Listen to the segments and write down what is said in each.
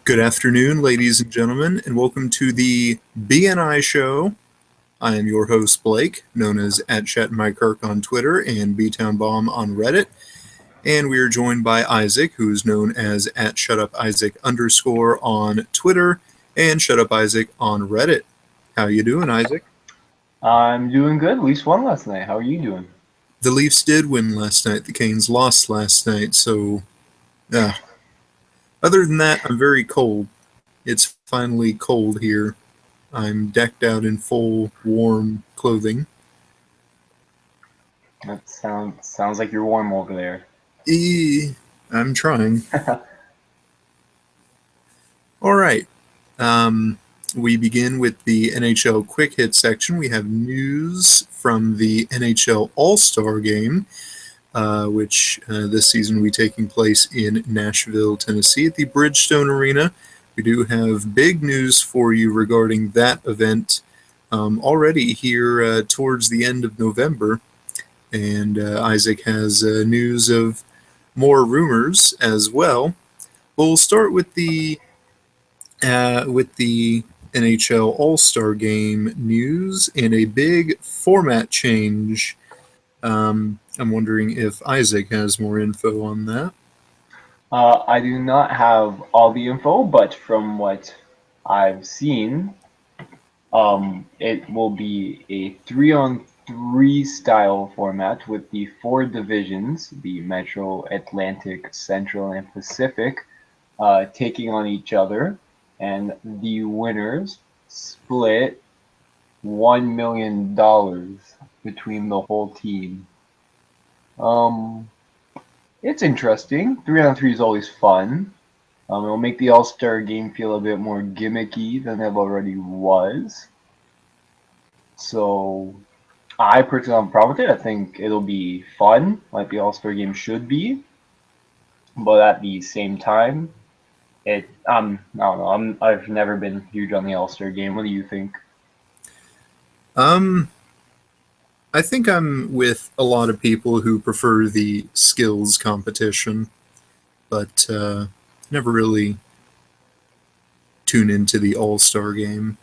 Good afternoon, ladies and gentlemen, and welcome to the B&I Show. I am your host, Blake, known as @ChatMyKirk on Twitter and BTownBomb on Reddit. And we are joined by Isaac, who is known as @ShutUpIsaac_ on Twitter and ShutUpIsaac on Reddit. How you doing, Isaac? I'm doing good. Leafs won last night. How are you doing? The Leafs did win last night. The Canes lost last night, so yeah. Other than that, I'm very cold. It's finally cold here. I'm decked out in full warm clothing. That sounds like you're warm over there. I'm trying. All right. We begin with the NHL Quick Hit section. We have news from the NHL All-Star Game, which this season will be taking place in Nashville, Tennessee at the Bridgestone Arena. We do have big news for you regarding that event already here towards the end of November. And Isaac has news of more rumors as well. We'll start with the NHL All-Star Game news and a big format change. I'm wondering if Isaac has more info on that. I do not have all the info, but from what I've seen, it will be a three-on-three style format with the four divisions, the Metro, Atlantic, Central, and Pacific, taking on each other, and the winners split $1 million between the whole team. Um, it's interesting. 3-on-3 is always fun. It'll make the All-Star game feel a bit more gimmicky than it already was. So, I personally am proud with it. I think it'll be fun, like the All-Star game should be. But at the same time, I don't know. I've never been huge on the All-Star game. What do you think? Um, I think I'm with a lot of people who prefer the skills competition, but never really tune into the All-Star Game.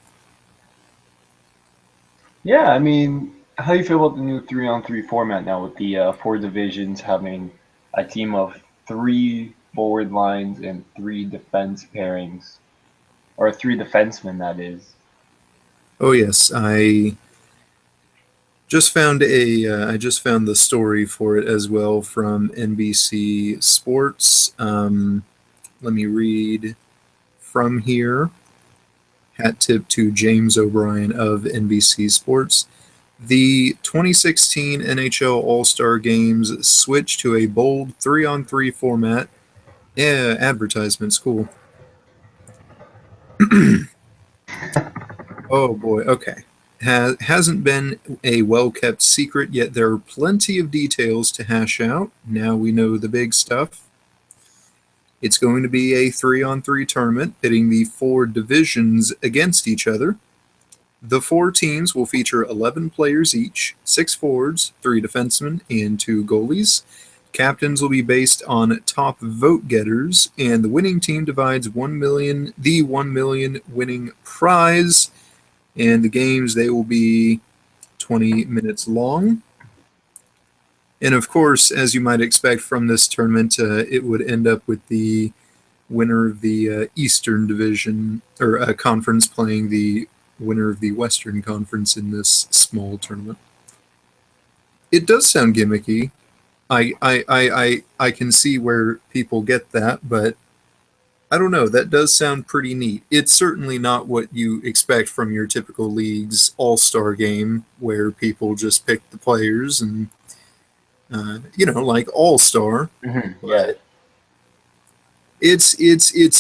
Yeah, I mean, how do you feel about the new 3-on-3 format now with the four divisions having a team of three forward lines and three defense pairings, or three defensemen, that is? Oh yes, I just found the story for it as well from NBC Sports. Let me read from here. Hat tip to James O'Brien of NBC Sports. The 2016 NHL All-Star Games switched to a bold 3-on-3 format. Yeah, advertisements, cool. Oh boy, okay. Hasn't been a well-kept secret, yet there are plenty of details to hash out. Now we know the big stuff. It's going to be a 3-on-3 tournament pitting the four divisions against each other. The four teams will feature 11 players each, 6 forwards, 3 defensemen, and 2 goalies. Captains will be based on top vote getters, and the winning team divides the 1 million winning prize. And the games, they will be 20 minutes long. And of course, as you might expect from this tournament, it would end up with the winner of the Eastern Division or conference playing the winner of the Western Conference in this small tournament. It does sound gimmicky. I can see where people get that, but I don't know. That does sound pretty neat. It's certainly not what you expect from your typical league's all-star game, where people just pick the players and like all-star. Yeah. But it's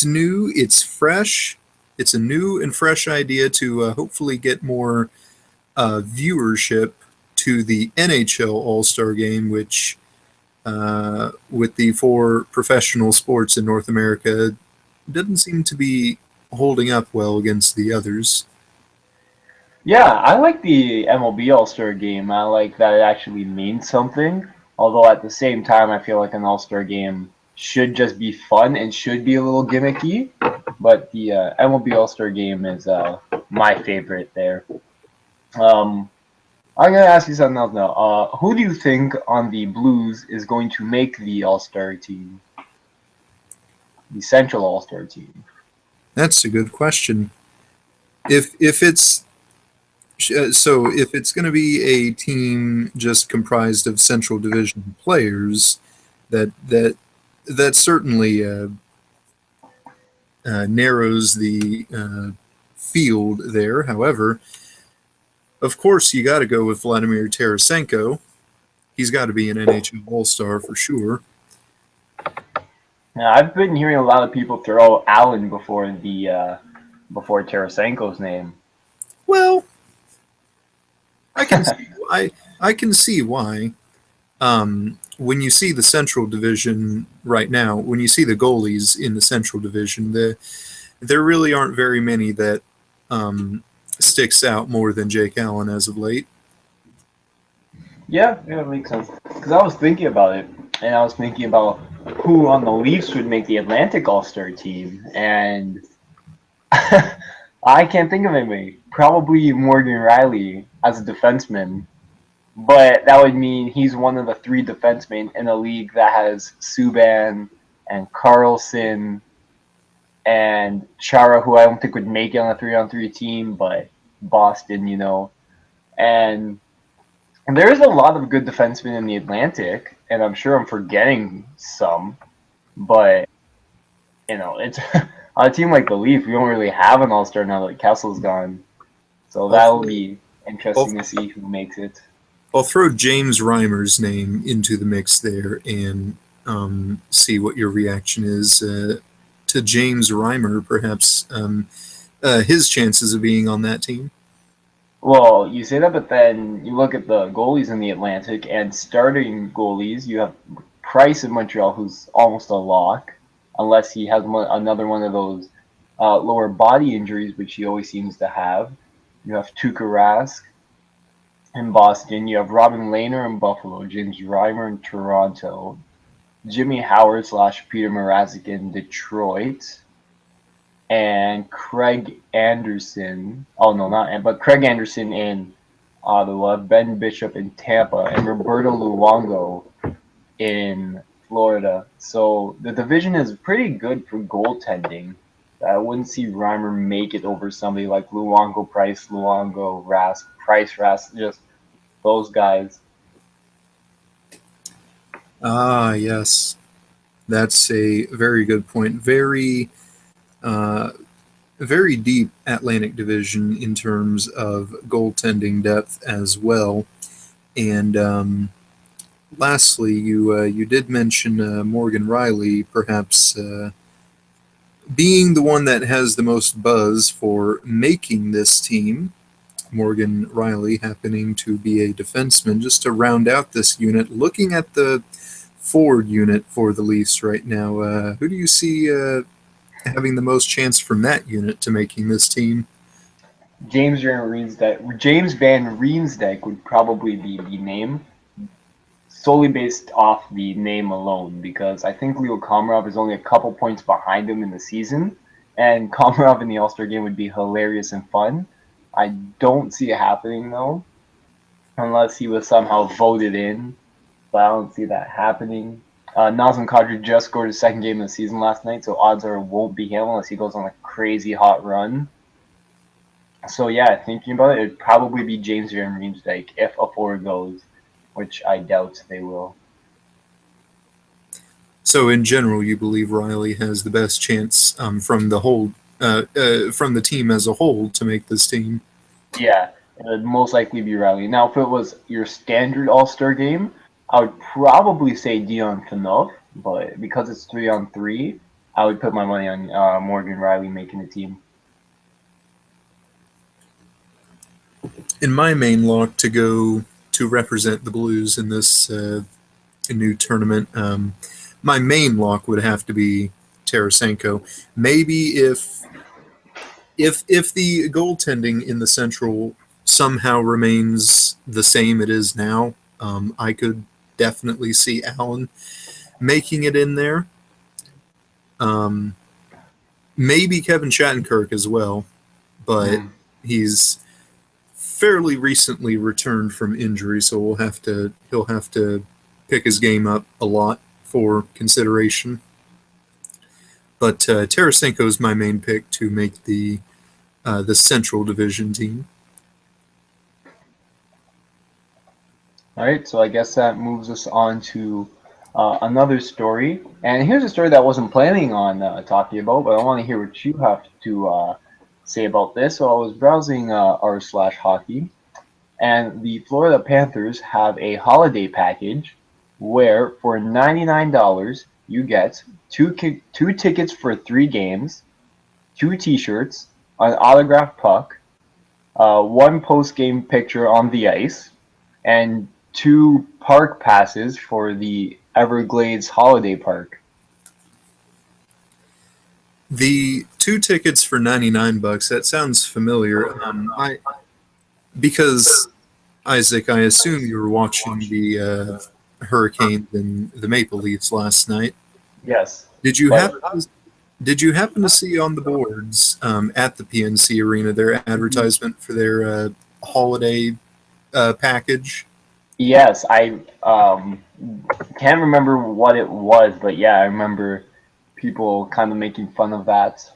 new. It's fresh. It's a new and fresh idea to hopefully get more viewership to the NHL All-Star Game, which with the four professional sports in North America doesn't seem to be holding up well against the others. Yeah, I like the MLB All-Star game. I like that it actually means something. Although at the same time, I feel like an All-Star game should just be fun and should be a little gimmicky. but the MLB All Star Game is my favorite there. Um, I'm gonna ask you something else now. Who do you think on the Blues is going to make the All Star team, the Central All Star team? That's a good question. If it's if it's going to be a team just comprised of Central Division players, that certainly narrows the field there. However, of course, you got to go with Vladimir Tarasenko. He's got to be an NHL All Star for sure. Now, I've been hearing a lot of people throw Allen before the before Tarasenko's name. Well, I can see, I can see why. When you see the Central Division right now, when you see the goalies in the Central Division, there really aren't very many that sticks out more than Jake Allen as of late. Yeah, it makes sense. Because I was thinking about it, and I was thinking about who on the Leafs would make the Atlantic All Star team, and I can't think of anybody. Probably Morgan Riley as a defenseman, but that would mean he's one of the three defensemen in a league that has Subban and Carlson and Chara, who I don't think would make it on a 3-on-3 team, but Boston, and there's a lot of good defensemen in the Atlantic, and I'm sure I'm forgetting some, but it's on a team like the Leaf, we don't really have an all-star now that Kessel's gone, so I'll that'll throw, be I'll, interesting to see who makes it. I'll throw James Reimer's name into the mix there and see what your reaction is to James Reimer, perhaps his chances of being on that team. Well, you say that, but then you look at the goalies in the Atlantic, and starting goalies, you have Price in Montreal, who's almost a lock, unless he has another one of those lower body injuries, which he always seems to have. You have Tuukka Rask in Boston. You have Robin Lehner in Buffalo, James Reimer in Toronto, Jimmy Howard / Peter Mrazek in Detroit, and Craig Anderson. Oh no, but Craig Anderson in Ottawa, Ben Bishop in Tampa, and Roberto Luongo in Florida. So the division is pretty good for goaltending. I wouldn't see Reimer make it over somebody like Luongo, Price, Luongo, Rask, Price, Rask, just those guys. Ah, yes, that's a very good point. Uh, very deep Atlantic Division in terms of goaltending depth as well. And lastly, you did mention Morgan Riley, perhaps being the one that has the most buzz for making this team. Morgan Riley happening to be a defenseman. Just to round out this unit, looking at the forward unit for the Leafs right now, who do you see having the most chance from that unit to making this team? James Van Riemsdyk would probably be the name, solely based off the name alone, because I think Leo Komarov is only a couple points behind him in the season, and Komarov in the All-Star game would be hilarious and fun. I don't see it happening, though, unless he was somehow voted in, but I don't see that happening. Nazem Kadri just scored his second game of the season last night, so odds are it won't be him unless he goes on a crazy hot run. So yeah, thinking about it, it'd probably be James Van Riemsdyk if a forward goes, which I doubt they will. So in general, you believe Riley has the best chance from the whole from the team as a whole to make this team. Yeah, it would most likely be Riley. Now, if it was your standard All-Star game, I would probably say Dion Phaneuf, but because it's 3-on-3, I would put my money on Morgan Riley making the team. In my main lock to go to represent the Blues in this new tournament, my main lock would have to be Tarasenko. Maybe if the goaltending in the Central somehow remains the same it is now, I could definitely see Allen making it in there. maybe Kevin Shattenkirk as well, but Mm. he's fairly recently returned from injury, so he'll have to pick his game up a lot for consideration. But Tarasenko is my main pick to make the Central Division team. All right, so I guess that moves us on to another story. And here's a story that I wasn't planning on talking about, but I want to hear what you have to say about this. So I was browsing r slash hockey, and the Florida Panthers have a holiday package where for $99 you get two tickets for 3 games, 2 T-shirts, an autographed puck, one post-game picture on the ice, and 2 park passes for the Everglades Holiday Park. The 2 tickets for $99. That sounds familiar. I because Isaac, I assume you were watching the Hurricanes and the Maple Leafs last night. Yes, Did you but happen to, did you happen to see on the boards at the PNC Arena their advertisement for their holiday package? yes, I can't remember what it was, but yeah, I remember people kind of making fun of that.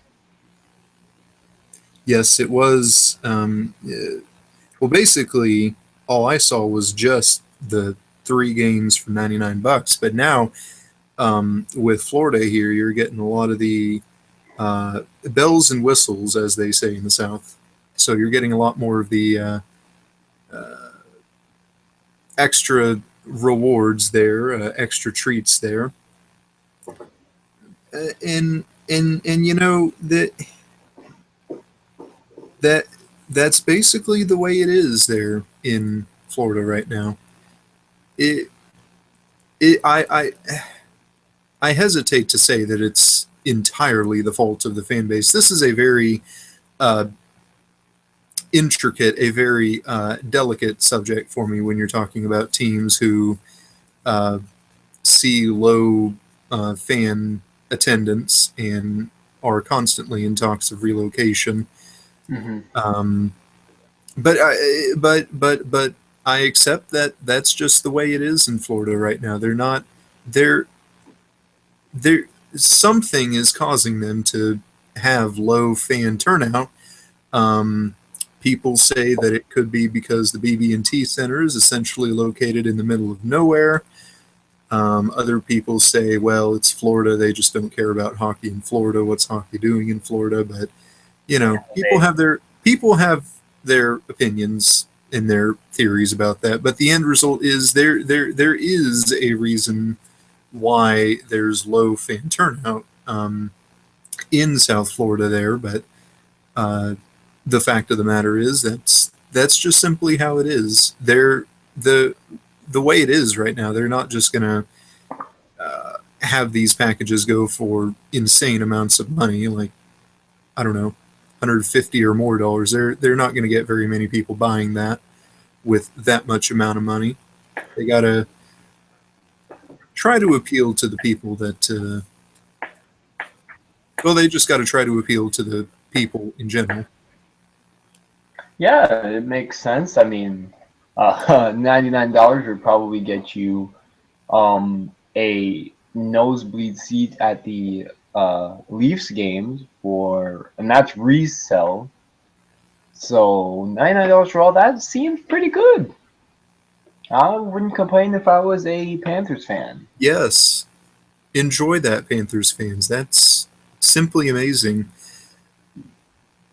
Yes, it was. Well, basically, all I saw was just the 3 games for $99. But now, with Florida here, you're getting a lot of the bells and whistles, as they say in the South. So you're getting a lot more of the uh, extra rewards there, extra treats there, and you know that that's basically the way it is there in Florida right now. It it I hesitate to say that it's entirely the fault of the fan base. This is a very uh, intricate, a very delicate subject for me when you're talking about teams who uh, see low fan attendance and are constantly in talks of relocation. Hmm. Um, but I accept that that's just the way it is in Florida right now. They're not they're there. Something is causing them to have low fan turnout. Um, People say that it could be because the BB&T Center is essentially located in the middle of nowhere. Other people say, well, it's Florida. They just don't care about hockey in Florida. What's hockey doing in Florida? But you know, people have their opinions and their theories about that. But the end result is there is a reason why there's low fan turnout in South Florida there. But uh, the fact of the matter is that's just simply how it is. The the way it is right now. They're not just gonna have these packages go for insane amounts of money, like I don't know, 150 or more dollars. They're not going to get very many people buying that with that much amount of money. They gotta try to appeal to the people that. Well, they just got to try to appeal to the people in general. Yeah, it makes sense. I mean, $99 would probably get you a nosebleed seat at the Leafs games and that's resell. So $99 for all that seems pretty good. I wouldn't complain if I was a Panthers fan. Yes, enjoy that, Panthers fans. That's simply amazing.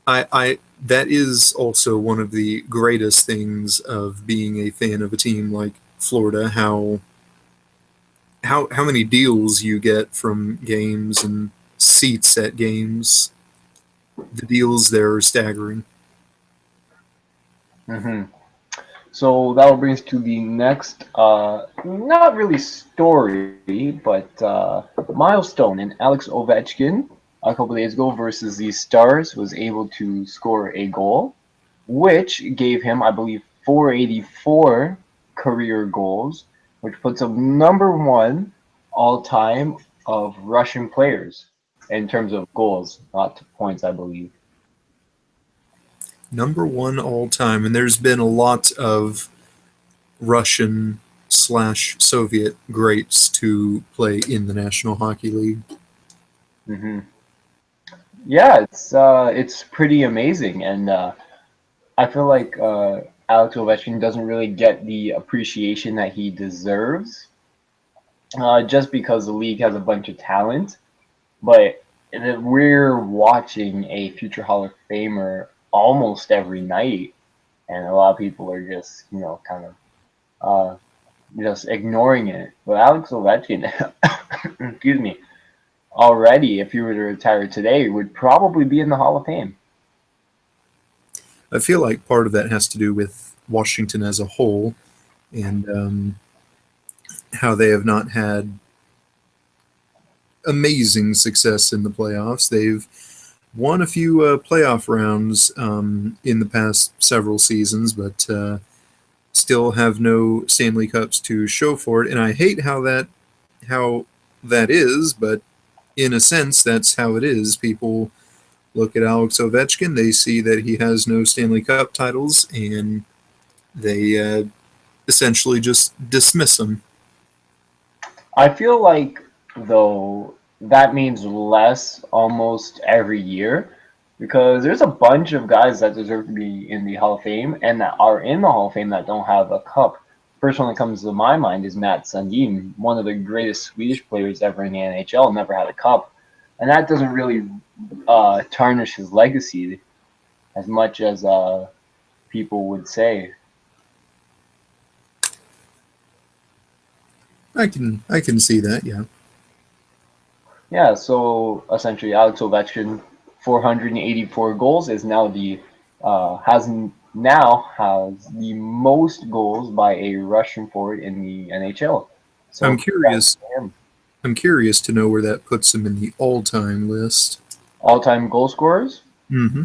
I that is also one of the greatest things of being a fan of a team like Florida. How many deals you get from games and seats at games. The deals there are staggering. Hmm. So that will bring us to the next, not really story, but milestone. And Alex Ovechkin, a couple days ago versus the Stars, was able to score a goal, which gave him, I believe, 484 career goals, which puts him number one all time of Russian players. in terms of goals, not points, I believe. Number one all time, and there's been a lot of Russian slash Soviet greats to play in the National Hockey League. Hmm. Yeah, it's pretty amazing, and I feel like Alex Ovechkin doesn't really get the appreciation that he deserves, just because the league has a bunch of talent. But we're watching a future Hall of Famer almost every night, and a lot of people are just, kind of just ignoring it. But Alex Ovechkin, excuse me, already, if he were to retire today, would probably be in the Hall of Fame. I feel like part of that has to do with Washington as a whole and how they have not had amazing success in the playoffs. They've won a few playoff rounds in the past several seasons, but still have no Stanley Cups to show for it. And I hate how that is, but in a sense, that's how it is. People look at Alex Ovechkin, they see that he has no Stanley Cup titles, and they essentially just dismiss him. I feel like, though, that means less almost every year because there's a bunch of guys that deserve to be in the Hall of Fame and that are in the Hall of Fame that don't have a cup. First one that comes to my mind is Matt Sundin, one of the greatest Swedish players ever in the NHL, never had a cup. And that doesn't really tarnish his legacy as much as people would say. I can see that, yeah. Yeah, so essentially, Alex Ovechkin, 484 goals, is now the has the most goals by a Russian forward in the NHL. So I'm congrats curious. to him. I'm curious to know where that puts him in the all-time list. All-time goal scorers. Hmm.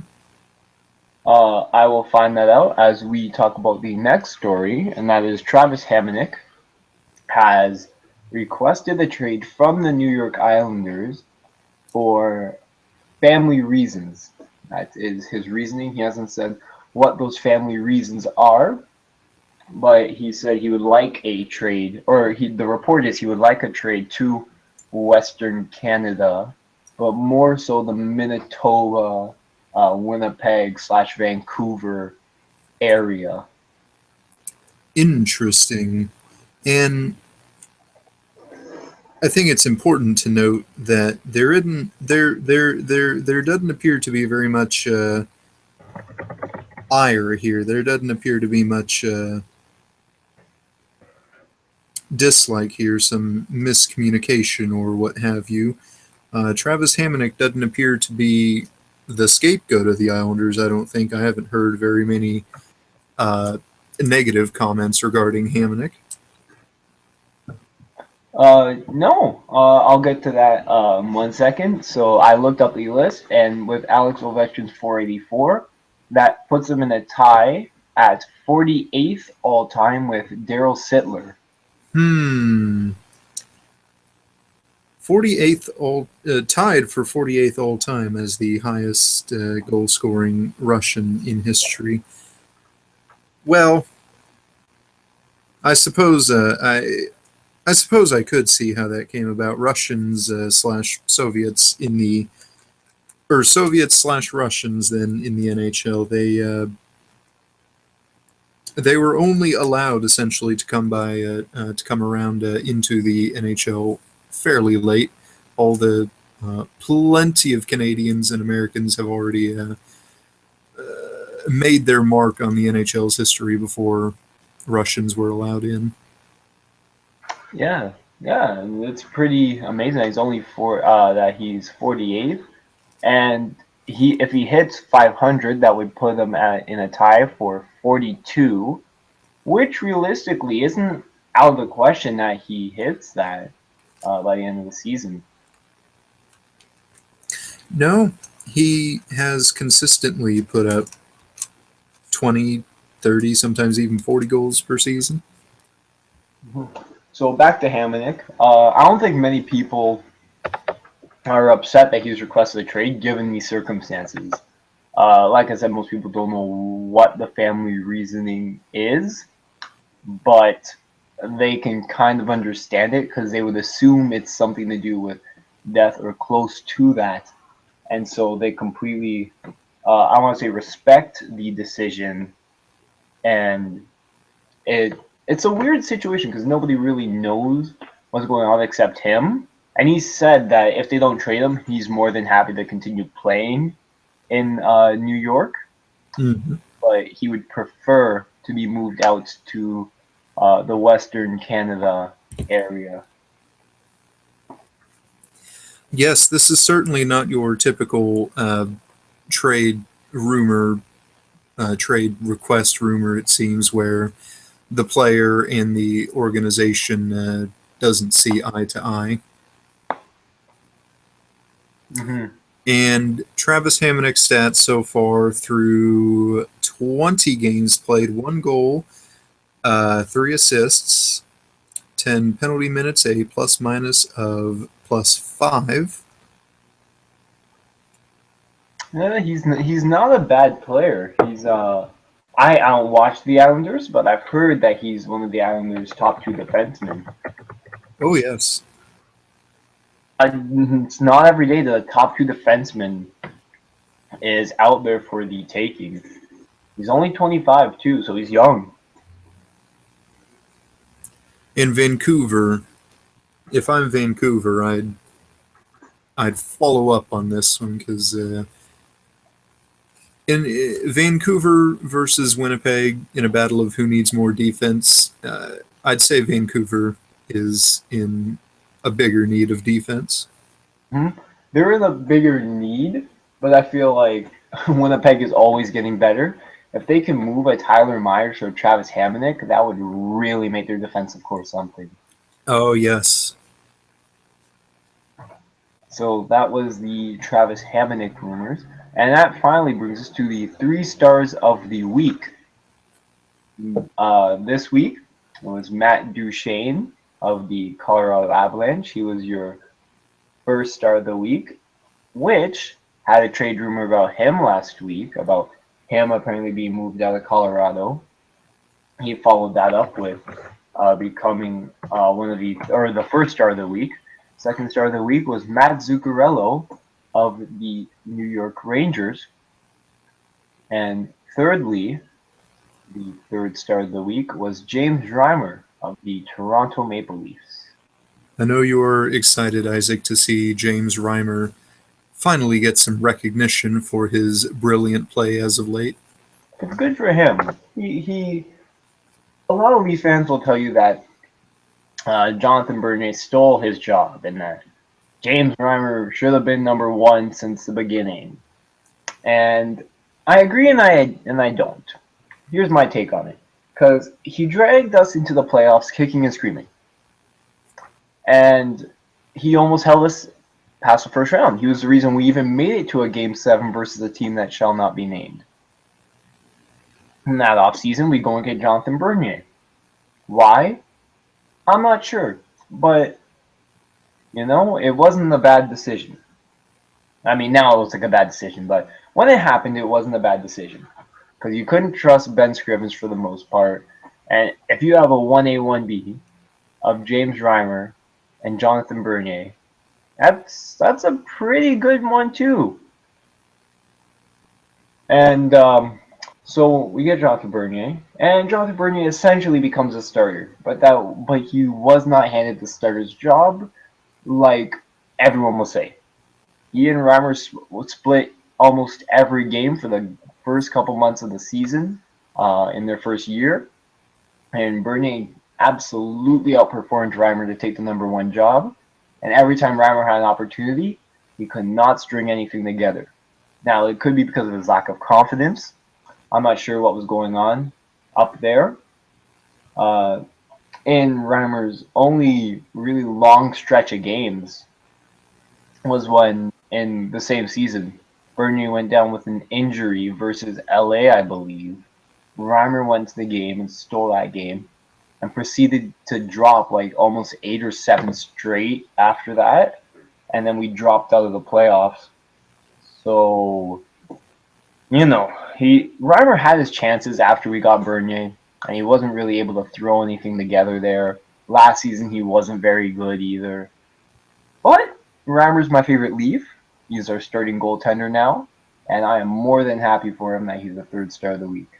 I will find that out as we talk about the next story, and that is Travis Hamonic has requested a trade from the New York Islanders for family reasons. That is his reasoning. He hasn't said what those family reasons are, but he said he would like a trade, or the report is he would like a trade to Western Canada, but more so the Manitoba, Winnipeg slash Vancouver area. Interesting. And I think it's important to note that there doesn't appear to be very much ire here. There doesn't appear to be much dislike here, some miscommunication or what have you. Travis Hamonic doesn't appear to be the scapegoat of the Islanders. I don't think. I haven't heard very many uh, negative comments regarding Hamonic. No, I'll get to that 1 second. So I looked up the list, and with Alex Ovechkin's 484, that puts him in a tie at 48th all time with Daryl Sittler. Hmm. 48th all tied for 48th all time as the highest goal scoring Russian in history. Well, I suppose I suppose I could see how that came about. Russians slash Soviets in the or Soviets slash Russians then in the NHL. They were only allowed essentially to come around into the NHL fairly late. All the plenty of Canadians and Americans have already made their mark on the NHL's history before Russians were allowed in. Yeah, yeah, and it's pretty amazing. He's only that he's 48th, and if he hits 500, that would put him in a tie for 42, which realistically isn't out of the question that he hits that by the end of the season. No, he has consistently put up 20, 30, sometimes even 40 goals per season. So back to Hamonic. I don't think many people are upset that he's requested a trade given these circumstances. Like I said, most people don't know what the family reasoning is, but they can kind of understand it because they would assume it's something to do with death or close to that. And so they completely, I want to say, respect the decision. And it's a weird situation because nobody really knows what's going on except him. And he said that if they don't trade him, he's more than happy to continue playing in New York, Mhm. but he would prefer to be moved out to the Western Canada area. Yes, this is certainly not your typical trade rumor, trade request rumor, it seems, where the player and the organization doesn't see eye to eye. Hmm. And Travis Hamonick's stats so far through 20 games played, 1 goal, 3 assists, 10 penalty minutes, a plus minus of +5. Yeah, he's not a bad player. I don't watch the Islanders, but I've heard that he's one of the Islanders' top two defensemen. Oh, yes. It's not every day the top two defenseman is out there for the taking. He's only 25 too, so he's young. In Vancouver, if I'm Vancouver, I'd follow up on this one because in Vancouver versus Winnipeg in a battle of who needs more defense, I'd say Vancouver is in a bigger need of defense. Hmm. They're in a bigger need, but I feel like Winnipeg is always getting better. If they can move a Tyler Myers or Travis Hamonic, that would really make their defensive core something. Oh, yes. So that was the Travis Hamonic rumors. And that finally brings us to the 3 stars of the week. This week was Matt Duchene of the Colorado Avalanche. He was your first star of the week, which had a trade rumor about him last week, about him apparently being moved out of Colorado. He followed that up with becoming the first star of the week. Second star of the week was Matt Zuccarello of the New York Rangers. And thirdly, the third star of the week was James Reimer of the Toronto Maple Leafs. I know you're excited, Isaac, to see James Reimer finally get some recognition for his brilliant play as of late. It's good for him. He a lot of Leafs fans will tell you that Jonathan Bernier stole his job and that James Reimer should have been number one since the beginning. And I agree and I don't. Here's my take on it. Because he dragged us into the playoffs kicking and screaming. And he almost held us past the first round. He was the reason we even made it to a game 7 versus a team that shall not be named. In that offseason, we go and get Jonathan Bernier. Why? I'm not sure. But, it wasn't a bad decision. I mean, now it looks like a bad decision, but when it happened, it wasn't a bad decision. Because you couldn't trust Ben Scrivens for the most part. And if you have a 1A, 1B of James Reimer and Jonathan Bernier, that's a pretty good one, too. And so we get Jonathan Bernier, and Jonathan Bernier essentially becomes a starter. But he was not handed the starter's job, like everyone will say. He and Reimer split almost every game for the first couple months of the season in their first year, and Bernier absolutely outperformed Reimer to take the number one job. And every time Reimer had an opportunity, he could not string anything together. Now, it could be because of his lack of confidence. I'm not sure what was going on up there. In Reimer's only really long stretch of games was when, in the same season, Bernier went down with an injury versus LA, I believe. Reimer went to the game and stole that game and proceeded to drop like almost 8 or 7 straight after that. and then we dropped out of the playoffs. So, Reimer had his chances after we got Bernier, and he wasn't really able to throw anything together there. Last season, he wasn't very good either. But Reimer's my favorite Leaf. He's our starting goaltender now, and I am more than happy for him that he's the third star of the week.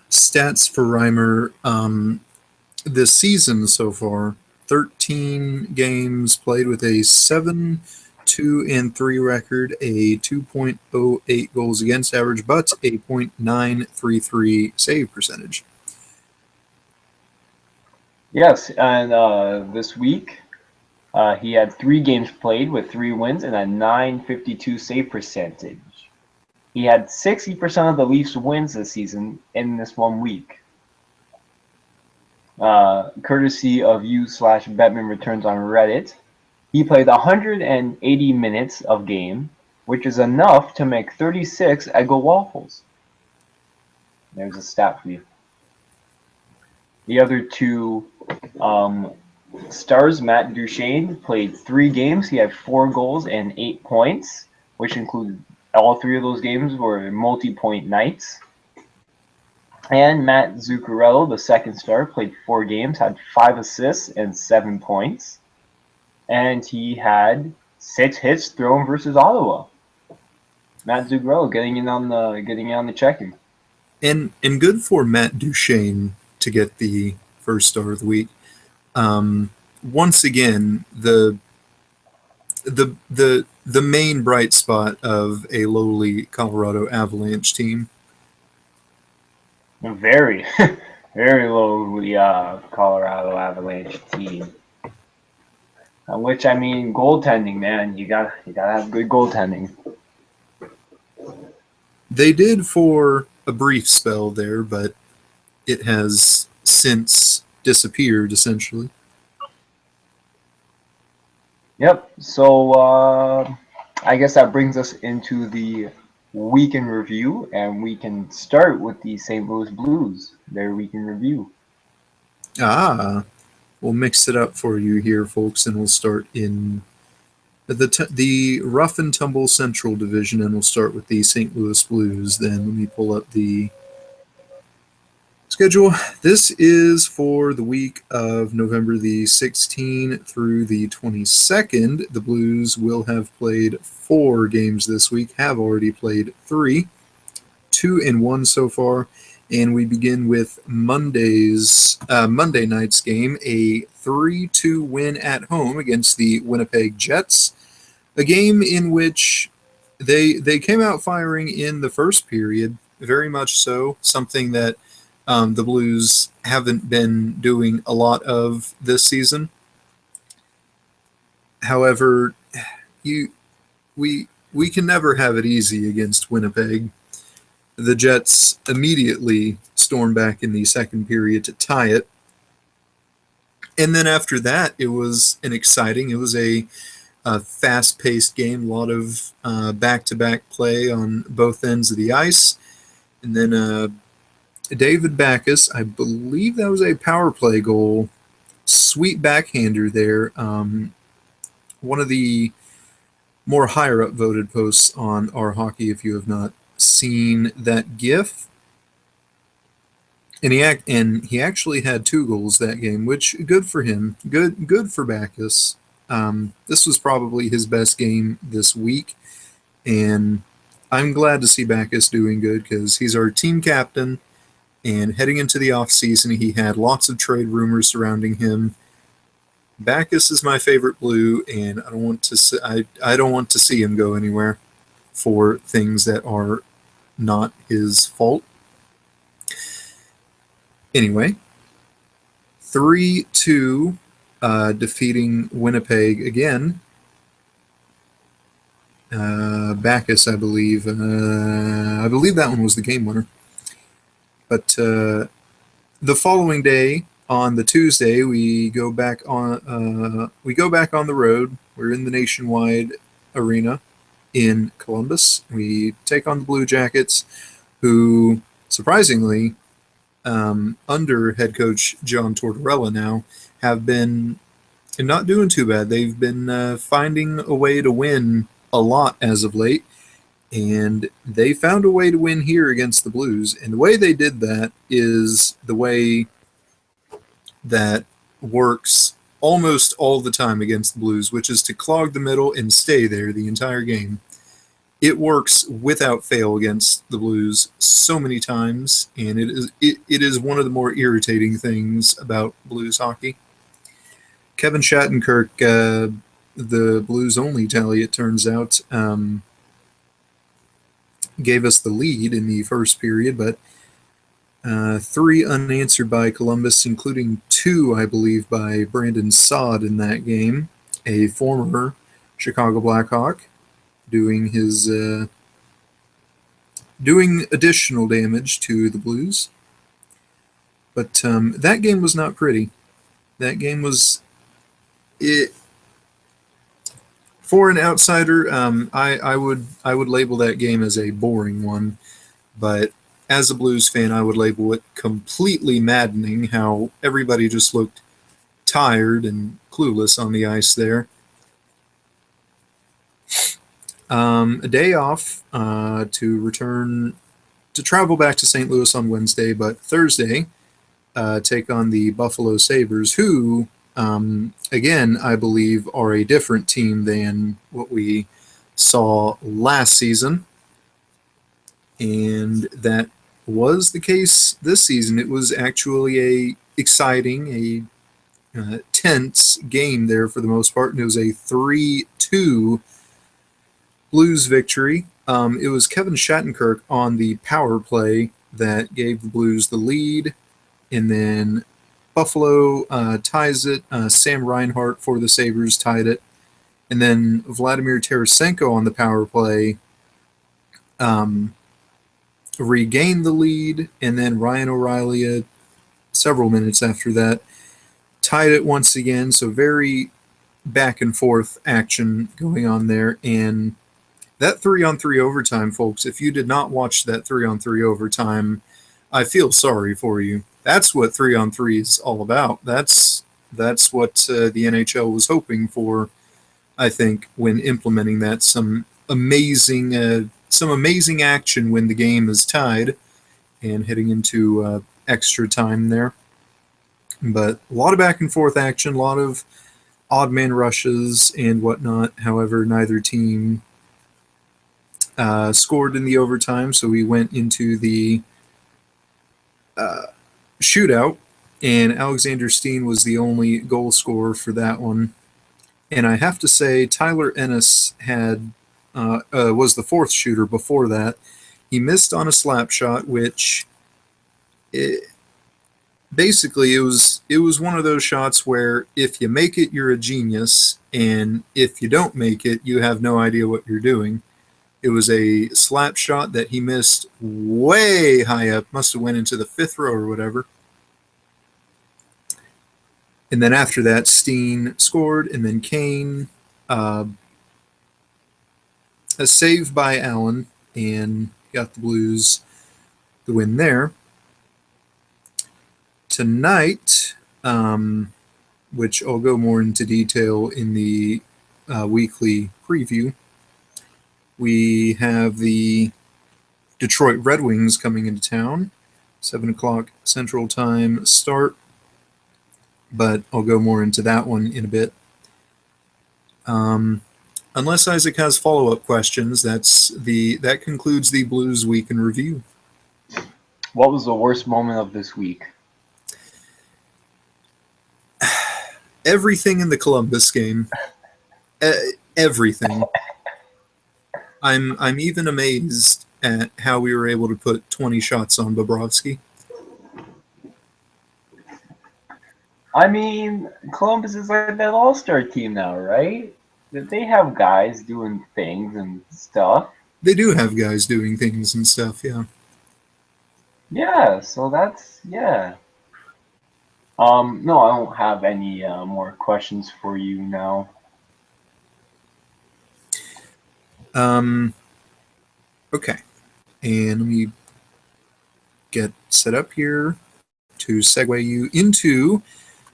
Stats for Reimer this season so far: 13 games played with a 7-2-3 record, a 2.08 goals against average, but a .933 save percentage. Yes, and this week he had 3 games played with 3 wins and a .952 save percentage. He had 60% of the Leafs' wins this season in this 1 week. Courtesy of you/Bettman Returns on Reddit, he played 180 minutes of game, which is enough to make 36 Eggo waffles. There's a stat for you. The other 2 stars, Matt Duchene, played 3 games. He had 4 goals and 8 points, which included all 3 of those games were multi-point nights. And Matt Zuccarello, the second star, played 4 games, had 5 assists and 7 points. And he had 6 hits thrown versus Ottawa. Matt Zuccarello getting in on the checking. And good for Matt Duchene to get the first star of the week. Once again, the main bright spot of a lowly Colorado Avalanche team. A very, very lowly Colorado Avalanche team. Which, I mean, goaltending, man, you gotta have good goaltending. They did for a brief spell there, but it has since disappeared, essentially. Yep. So I guess that brings us into the week in review, and we can start with the St. Louis Blues, their week in review. We'll mix it up for you here, folks, and we'll start in the rough and tumble Central Division, and we'll start with the St. Louis Blues. Then let me pull up the schedule. This is for the week of November the 16th through the 22nd. The Blues will have played 4 games this week, have already played 3, 2-1 so far. And we begin with Monday night's game, a 3-2 win at home against the Winnipeg Jets. A game in which they came out firing in the first period, very much so, something that the Blues haven't been doing a lot of this season. However, we can never have it easy against Winnipeg. The Jets immediately stormed back in the second period to tie it. And then after that, it was a fast-paced game, a lot of back-to-back play on both ends of the ice. And then David Backes, I believe that was a power play goal, sweet backhander there. One of the more higher-up voted posts on Our Hockey, if you have not seen that GIF. And he actually had 2 goals that game, which good for him. Good for Backes. This was probably his best game this week, and I'm glad to see Backes doing good because he's our team captain. And heading into the offseason, he had lots of trade rumors surrounding him. Backes is my favorite Blue, and I don't want to see him go anywhere for things that are not his fault. Anyway, 3-2 defeating Winnipeg again. Backes, I believe that one was the game winner. But the following day, on the Tuesday, we go back on the road. We're in the Nationwide Arena in Columbus. We take on the Blue Jackets, who surprisingly, under head coach John Tortorella now, have been and not doing too bad. They've been finding a way to win a lot as of late, and they found a way to win here against the Blues. And the way they did that is the way that works almost all the time against the Blues, which is to clog the middle and stay there the entire game. It works without fail against the Blues so many times, and it is one of the more irritating things about Blues hockey. Kevin Shattenkirk, the Blues only tally, it turns out, gave us the lead in the first period, but three unanswered by Columbus, including two, I believe, by Brandon Saad in that game, a former Chicago Blackhawk, doing his doing additional damage to the Blues. But that game was not pretty. That game was it for an outsider. I would label that game as a boring one, but as a Blues fan, I would label it completely maddening how everybody just looked tired and clueless on the ice there. A day off to travel back to St. Louis on Wednesday, but Thursday take on the Buffalo Sabres, who, again, I believe are a different team than what we saw last season. And that was the case this season. It was actually a exciting, tense game there for the most part, and it was a 3-2 Blues victory. It was Kevin Shattenkirk on the power play that gave the Blues the lead, and then Buffalo ties it. Sam Reinhart for the Sabres tied it, and then Vladimir Tarasenko on the power play regained the lead, and then Ryan O'Reilly, several minutes after that, tied it once again. So very back and forth action going on there, and that 3-on-3 overtime, folks, if you did not watch that 3-on-3 overtime, I feel sorry for you. That's what 3-on-3 is all about. That's what the NHL was hoping for, I think, when implementing that. Some amazing action when the game is tied and heading into extra time there. But a lot of back and forth action, a lot of odd man rushes and whatnot. However, neither team scored in the overtime, so we went into the shootout, and Alexander Steen was the only goal scorer for that one. And I have to say, Tyler Ennis was the fourth shooter before that. He missed on a slap shot, which basically it was one of those shots where if you make it, you're a genius, and if you don't make it, you have no idea what you're doing. It was a slap shot that he missed way high up, must have went into the fifth row or whatever. And then after that, Steen scored, and then Kane, a save by Allen, and got the Blues the win there. Tonight, which I'll go more into detail in the weekly preview, we have the Detroit Red Wings coming into town, 7 o'clock Central Time start, but I'll go more into that one in a bit. Unless Isaac has follow-up questions, that concludes the Blues Week in Review. What was the worst moment of this week? Everything in the Columbus game. Everything. I'm even amazed at how we were able to put 20 shots on Bobrovsky. I mean, Columbus is like that all-star team now, right? They have guys doing things and stuff. They do have guys doing things and stuff, yeah. Yeah, so yeah. No, I don't have any more questions for you now. Okay. And let me get set up here to segue you into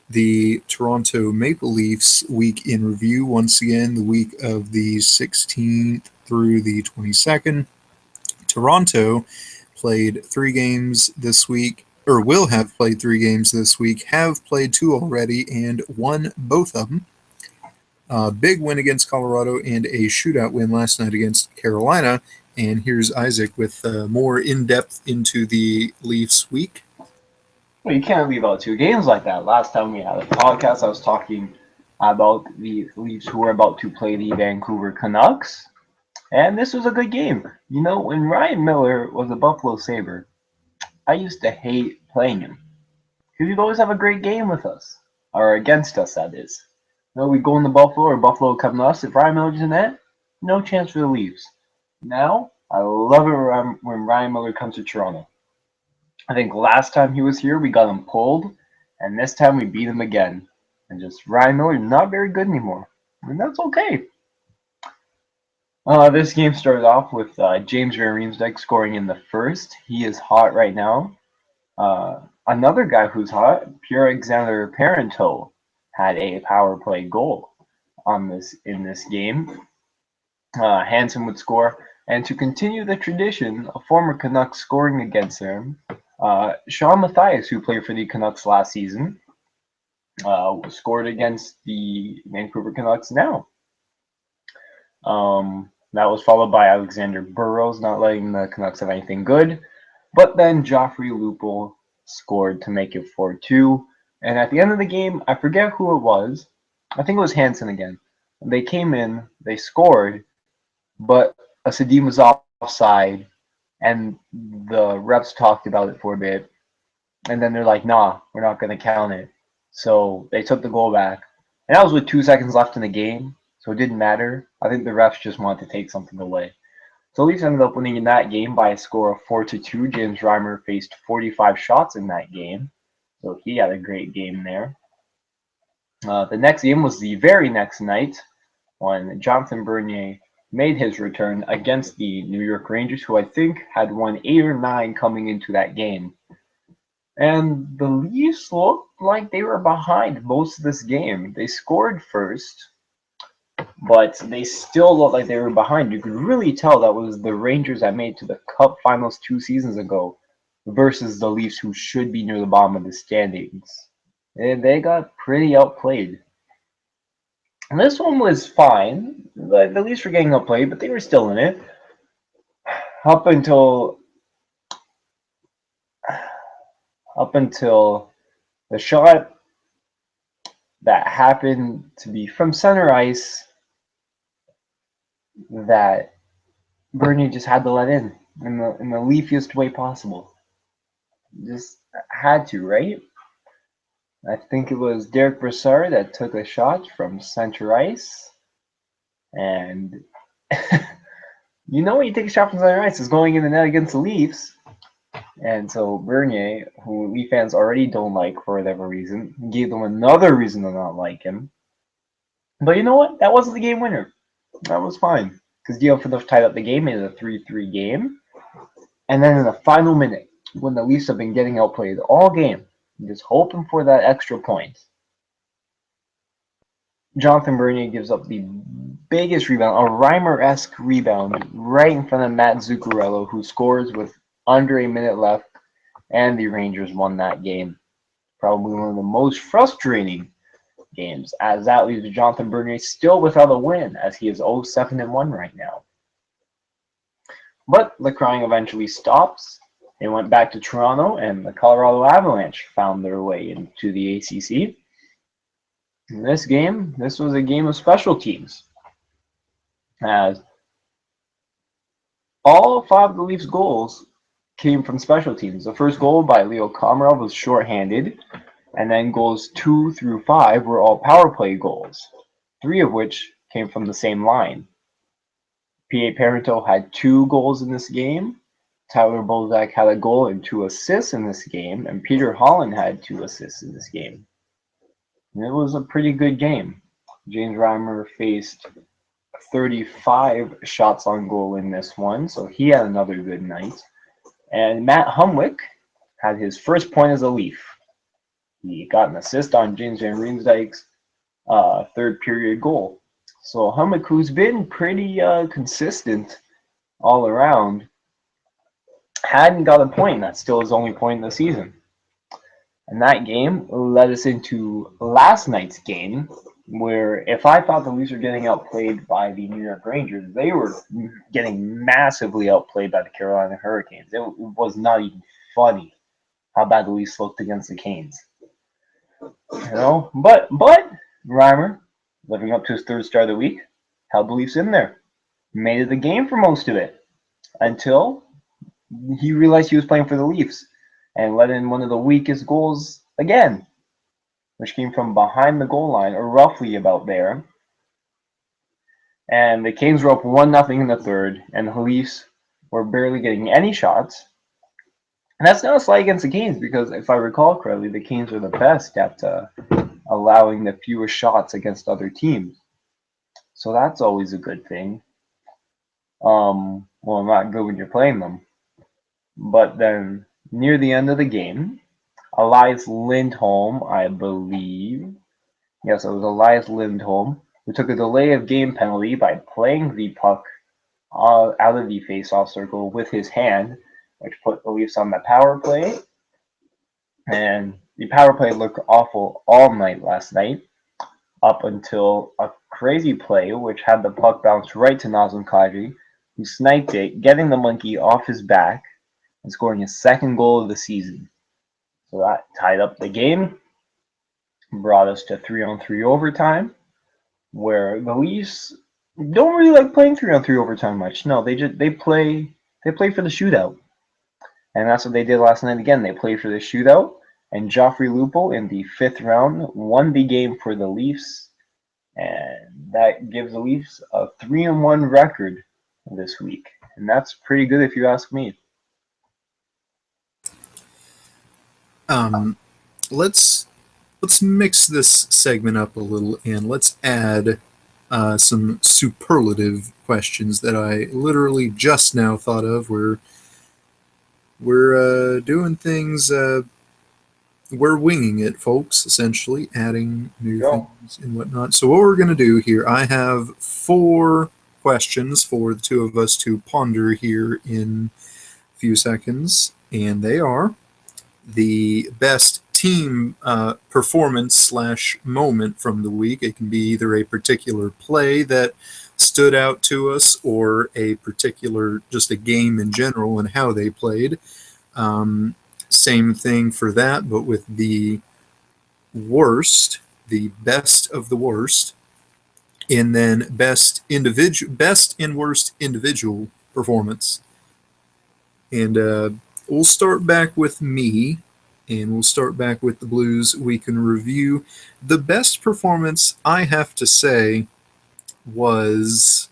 The Toronto Maple Leafs week in review, once again, the week of the 16th through the 22nd. Toronto played 3 games this week, or will have played 3 games this week, have played 2 already, and won both of them. Big win against Colorado and a shootout win last night against Carolina. And here's Isaac with more in-depth into the Leafs week. Well, you can't leave out 2 games like that. Last time we had a podcast, I was talking about the Leafs who were about to play the Vancouver Canucks. And this was a good game. You know, when Ryan Miller was a Buffalo Sabre, I used to hate playing him. Because he'd always have a great game with us. Or against us, that is. You know, we'd go into Buffalo, or Buffalo would come to us. If Ryan Miller's in that, no chance for the Leafs. Now, I love it when Ryan Miller comes to Toronto. I think last time he was here, we got him pulled. And this time we beat him again. And just Ryan Miller, not very good anymore. And that's okay. This game started off with James Varinsdijk scoring in the first. He is hot right now. Another guy who's hot, Pierre-Alexander Parenteau, had a power play goal in this game. Hansen would score, and to continue the tradition, a former Canucks scoring against him, Sean Mathias, who played for the Canucks last season, scored against the Vancouver Canucks now. That was followed by Alexander Burrows not letting the Canucks have anything good. But then Joffrey Lupul scored to make it 4-2. And at the end of the game, I forget who it was. I think it was Hansen again. They came in, they scored, but Asadim was offside, and the refs talked about it for a bit. And then they're like, nah, we're not going to count it. So they took the goal back. And that was with 2 seconds left in the game. So it didn't matter. I think the refs just wanted to take something away. So Leafs ended up winning in that game by a score of 4-2. James Reimer faced 45 shots in that game. So he had a great game there. The next game was the very next night when Jonathan Bernier made his return against the New York Rangers, who I think had won 8 or 9 coming into that game. And the Leafs looked like they were behind most of this game. They scored first, but they still looked like they were behind. You could really tell that was the Rangers that made it to the Cup Finals 2 seasons ago versus the Leafs, who should be near the bottom of the standings. And they got pretty outplayed. And this one was fine. The Leafs were getting outplayed, but they were still in it. Up until the shot that happened to be from center ice that Bernier just had to let in the leafiest way possible. Just had to, right? I think it was Derek Brassard that took a shot from center ice. And you know when you take a shot from center ice, it's going in the net against the Leafs. And so Bernier, who Leaf fans already don't like for whatever reason, gave them another reason to not like him. But you know what? That wasn't the game winner. That was fine. Because Dionne tied up the game, made it a 3-3 game. And then in the final minute, when the Leafs have been getting outplayed all game, just hoping for that extra point, Jonathan Bernier gives up the biggest rebound, a Reimer-esque rebound, right in front of Matt Zuccarello, who scores with under a minute left, and the Rangers won that game. Probably one of the most frustrating games, as that leaves Jonathan Bernier still without a win, as he is 0-7-1 right now. But the crying eventually stops. They went back to Toronto, and the Colorado Avalanche found their way into the ACC. In this was a game of special teams, as all 5 of the Leafs' goals came from special teams. The first goal by Leo Komarov was shorthanded, and then goals 2 through 5 were all power play goals, 3 of which came from the same line. P.A. Parenteau had 2 goals in this game. Tyler Bozak had a goal and 2 assists in this game, and Peter Holland had 2 assists in this game. And it was a pretty good game. James Reimer faced 35 shots on goal in this one, so he had another good night. And Matt Humwick had his first point as a Leaf. He got an assist on James Van Riemsdyk's third period goal. So Hummock, who's been pretty consistent all around, hadn't got a point. That's still his only point in the season. And that game led us into last night's game, where if I thought the Leafs were getting outplayed by the New York Rangers, they were getting massively outplayed by the Carolina Hurricanes. It was not even funny how bad the Leafs looked against the Canes. You know, but Reimer, living up to his third star of the week, held the Leafs in there, made it a game for most of it, until he realized he was playing for the Leafs and let in one of the weakest goals again, which came from behind the goal line, or roughly about there. And the Canes were up 1-0 in the third, and the Leafs were barely getting any shots. And that's not a slight against the Canes, because if I recall correctly, the Canes are the best at allowing the fewest shots against other teams. So that's always a good thing. Well, not good when you're playing them. But then near the end of the game, Elias Lindholm, I believe. Yes, it was Elias Lindholm, who took a delay of game penalty by playing the puck out of the face-off circle with his hand, which put the Leafs on the power play. And the power play looked awful all night last night, up until a crazy play, which had the puck bounce right to Nazem Kadri, who sniped it, getting the monkey off his back and scoring his second goal of the season. So that tied up the game, brought us to 3-on-3 overtime, where the Leafs don't really like playing 3-on-3 overtime much. No, they play for the shootout, and that's what they did last night again. They played for the shootout, and Joffrey Lupul in the 5th round won the game for the Leafs, and that gives the Leafs a 3-1 record this week, and that's pretty good if you ask me. Let's mix this segment up a little, and let's add some superlative questions that I literally just now thought of. We're doing things. We're winging it, folks. Essentially, adding new things and whatnot. So what we're going to do here, I have 4 questions for the two of us to ponder here in a few seconds, and they are the best team performance / moment from the week. It can be either a particular play that stood out to us, or a particular, just a game in general and how they played. Same thing for that, but with the worst, the best of the worst, and then best and worst individual performance. And we'll start back with me, and we'll start back with the Blues. We can review the best performance. I have to say was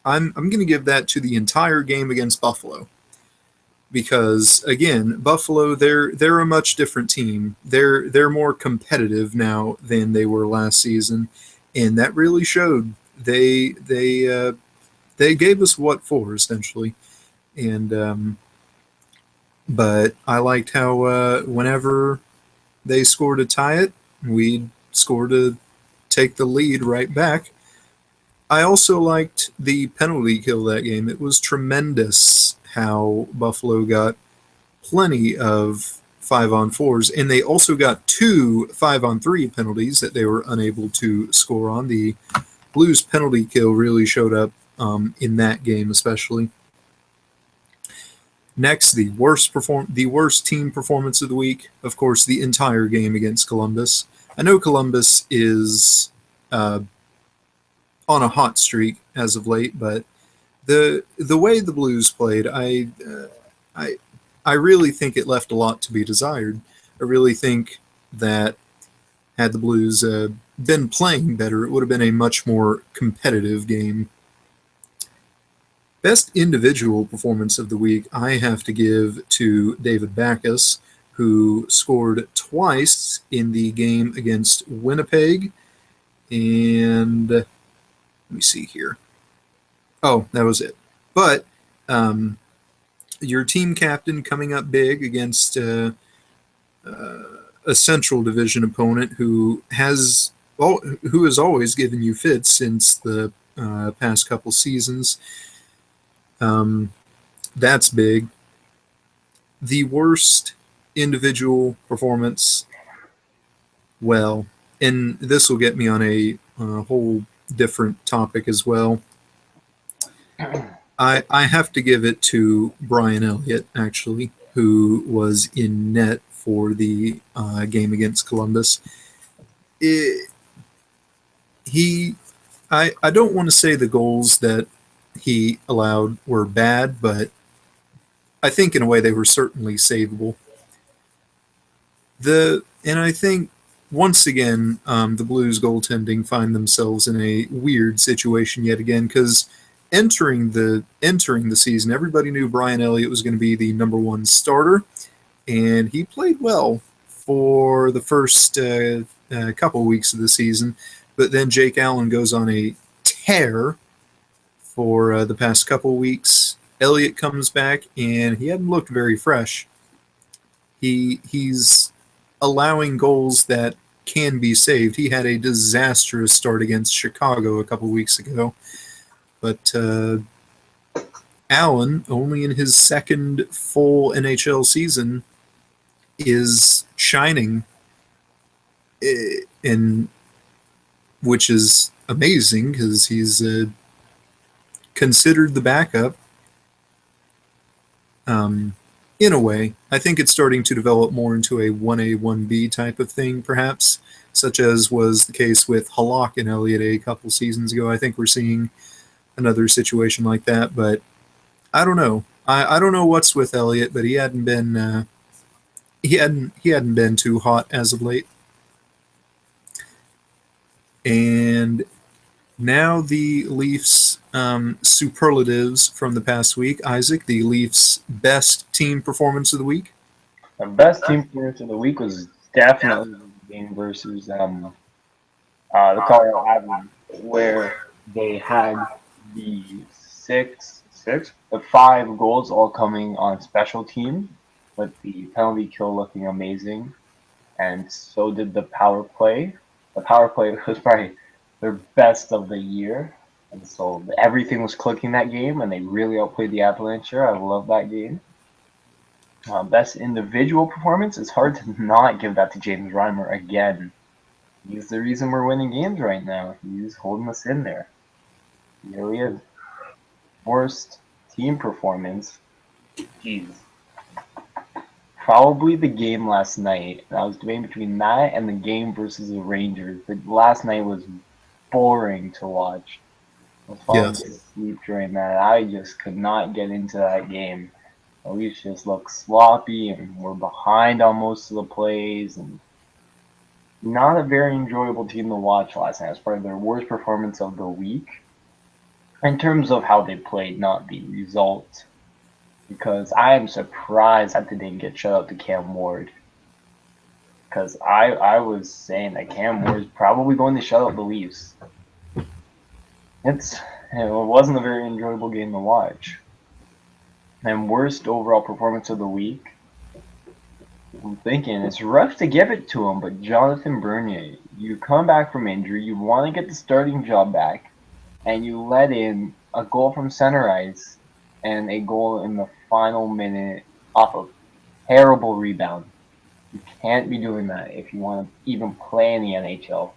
I'm going to give that to the entire game against Buffalo, because again, Buffalo, they're a much different team. They're more competitive now than they were last season, and that really showed. They gave us what for, essentially, and but I liked how whenever they scored to tie it, we'd score to take the lead right back. I also liked the penalty kill that game. It was tremendous how Buffalo got plenty of 5-on-4s, and they also got 2 5-on-3 penalties that they were unable to score on. The Blues penalty kill really showed up in that game, especially. Next, the worst team performance of the week, of course, the entire game against Columbus. I know Columbus is on a hot streak as of late, but the way the Blues played, I really think it left a lot to be desired. I really think that had the Blues been playing better, it would have been a much more competitive game. Best individual performance of the week, I have to give to David Backes, who scored twice in the game against Winnipeg. And let me see here. Oh, that was it. But your team captain coming up big against a Central Division opponent who has always given you fits since the past couple seasons. Um, that's big. The worst individual performance, well, and this will get me on a whole different topic as well. I have to give it to Brian Elliott, actually, who was in net for the game against Columbus. It, he, I don't want to say the goals that he allowed were bad, but I think in a way they were certainly savable. And I think once again the Blues goaltending find themselves in a weird situation yet again because entering the season, everybody knew Brian Elliott was going to be the number one starter, and he played well for the first couple weeks of the season. But then Jake Allen goes on a tear for the past couple weeks. Elliott comes back, and he hadn't looked very fresh. He's allowing goals that can be saved. He had a disastrous start against Chicago a couple weeks ago, but Allen, only in his second full NHL season, is shining, in which is amazing because he's considered the backup. In a way, I think it's starting to develop more into a 1A, 1B type of thing, perhaps, such as was the case with Halak and Elliott a couple seasons ago. I think we're seeing another situation like that, but I don't know. I don't know what's with Elliott, but he hadn't been too hot as of late. And now the Leafs superlatives from the past week. Isaac, the Leafs' best team performance of the week. The best team performance of the week was definitely the game versus the Colorado Avalanche, where they had the the 5 goals all coming on special team, with the penalty kill looking amazing, and so did the power play. The power play was probably their best of the year, and so everything was clicking that game, and they really outplayed the Avalanche. I love that game. Best individual performance, it's hard to not give that to James Reimer again. He's the reason we're winning games right now. He's holding us in there. He really is. Worst team performance, jeez. Probably the game last night. I was debating between that and the game versus the Rangers. But last night was boring to watch. I was falling asleep during that. I just could not get into that game. The Leafs just looked sloppy, and we're behind on most of the plays, and not a very enjoyable team to watch last night. It was probably their worst performance of the week in terms of how they played, not the result. Because I am surprised that they didn't get shut out to Cam Ward. Because I was saying that Cam Ward is probably going to shut out the Leafs. It wasn't a very enjoyable game to watch. And worst overall performance of the week, I'm thinking it's rough to give it to him, but Jonathan Bernier, you come back from injury, you want to get the starting job back, and you let in a goal from center ice and a goal in the final minute off a terrible rebound. You can't be doing that if you want to even play in the NHL.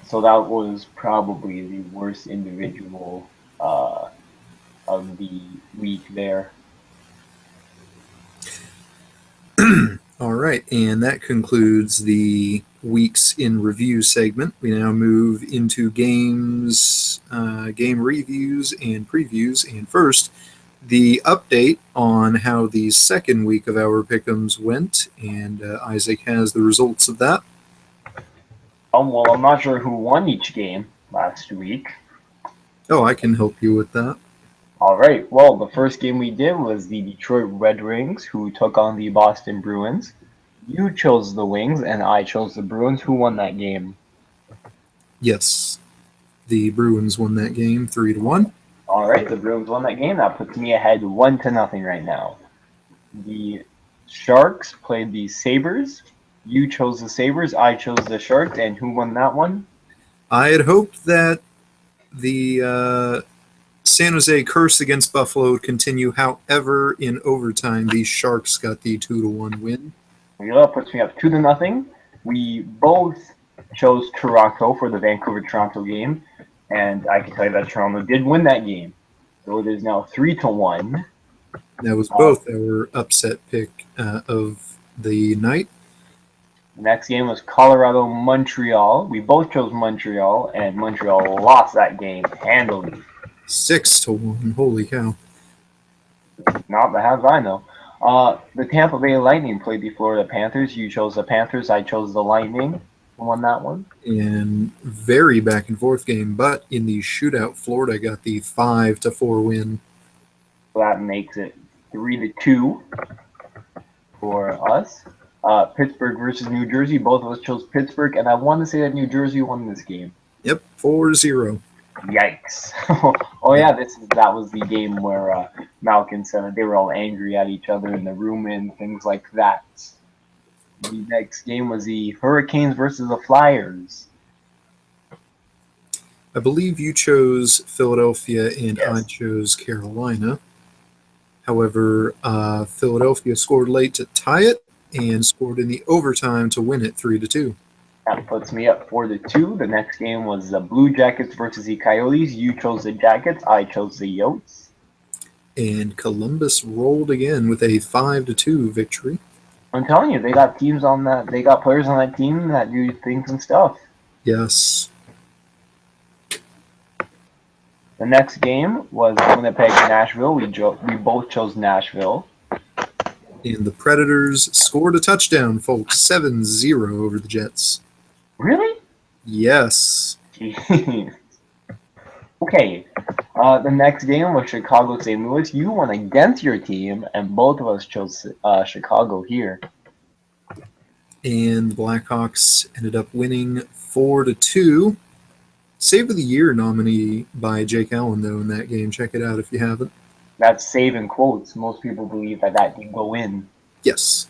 So that was probably the worst individual of the week there. All right, and that concludes the weeks in review segment. We now move into games, game reviews and previews. And first, the update on how the second week of our pick'ems went, and Isaac has the results of that. Well, I'm not sure who won each game last week. Oh, I can help you with that. All right. Well, the first game we did was the Detroit Red Wings, who took on the Boston Bruins. You chose the Wings, and I chose the Bruins. Who won that game? Yes, the Bruins won that game 3-1. All right, the Bruins won that game. That puts me ahead 1-0 right now. The Sharks played the Sabres. You chose the Sabres. I chose the Sharks. And who won that one? I had hoped that the San Jose curse against Buffalo would continue. However, in overtime, the Sharks got the 2-1 win. That puts me up 2-0. We both chose Toronto for the Vancouver-Toronto game, and I can tell you that Toronto did win that game. So it is now 3-1. That was both our upset pick of the night. The next game was Colorado-Montreal. We both chose Montreal, and Montreal lost that game handily. 6-1. Holy cow. Not the halves I know. The Tampa Bay Lightning played the Florida Panthers. You chose the Panthers. I chose the Lightning. Who won that one? And very back and forth game, but in the shootout, Florida got the 5-4 win. So that makes it 3-2 for us. Pittsburgh versus New Jersey. Both of us chose Pittsburgh, and I want to say that New Jersey won this game. Yep, 4-0. Yikes! Oh yeah, that was the game where Malkin said that they were all angry at each other in the room and things like that. The next game was the Hurricanes versus the Flyers. I believe you chose Philadelphia and Yes. I chose Carolina. However, Philadelphia scored late to tie it and scored in the overtime to win it 3-2. That puts me up 4-2. The next game was the Blue Jackets versus the Coyotes. You chose the Jackets. I chose the Yotes. And Columbus rolled again with a 5-2 victory. I'm telling you, they got teams on that. They got players on that team that do things and stuff. Yes. The next game was Winnipeg-Nashville. We both chose Nashville. And the Predators scored a touchdown, folks, 7-0 over the Jets. Really? Yes. Jeez. Okay. The next game was Chicago-St. Louis. You won against your team, and both of us chose Chicago here. And the Blackhawks ended up winning 4-2. Save of the Year nominee by Jake Allen, though, in that game. Check it out if you haven't. That's save in quotes. Most people believe that did go in. Yes.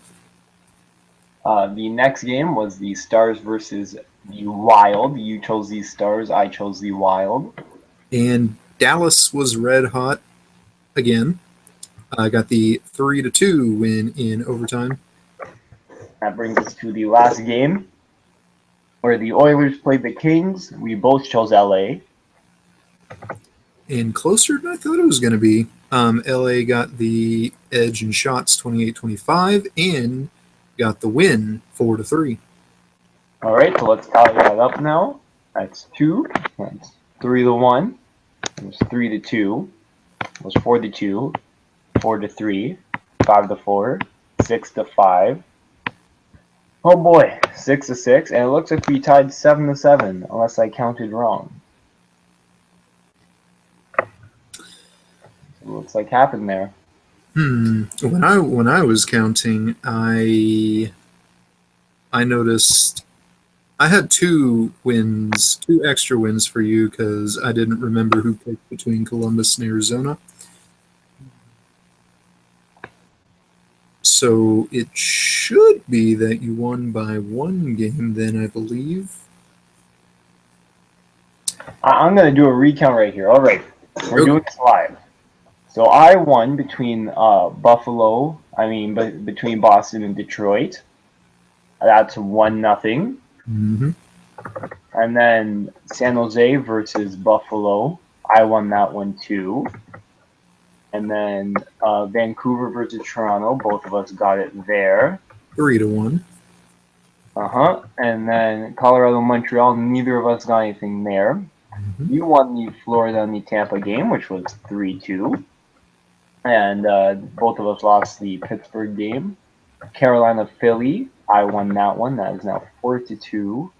The next game was the Stars versus the Wild. You chose the Stars. I chose the Wild. And Dallas was red hot again. Got the 3-2 win in overtime. That brings us to the last game, where the Oilers played the Kings. We both chose LA. And closer than I thought it was going to be. LA got the edge in shots 28-25 and got the win 4-3. All right, so let's tally that up now. That's 2. That's 3-1. It was 3-2. It was 4-2. 4-3. 5-4. 6-5. Oh boy, 6-6, and it looks like we tied 7-7, unless I counted wrong. It looks like happened there. When I was counting, I noticed I had 2 wins, 2 extra wins for you because I didn't remember who picked between Columbus and Arizona. So it should be that you won by 1 game then, I believe. I'm going to do a recount right here. All right, we're doing this live. So I won between between Boston and Detroit. That's 1-0. Mm-hmm. And then San Jose versus Buffalo. I won that one too. And then Vancouver versus Toronto. Both of us got it there. 3-1. And then Colorado, Montreal. Neither of us got anything there. Mm-hmm. You won the Florida and the Tampa game, which was 3-2. And both of us lost the Pittsburgh game. Carolina, Philly. I won that one. That is now 4-2.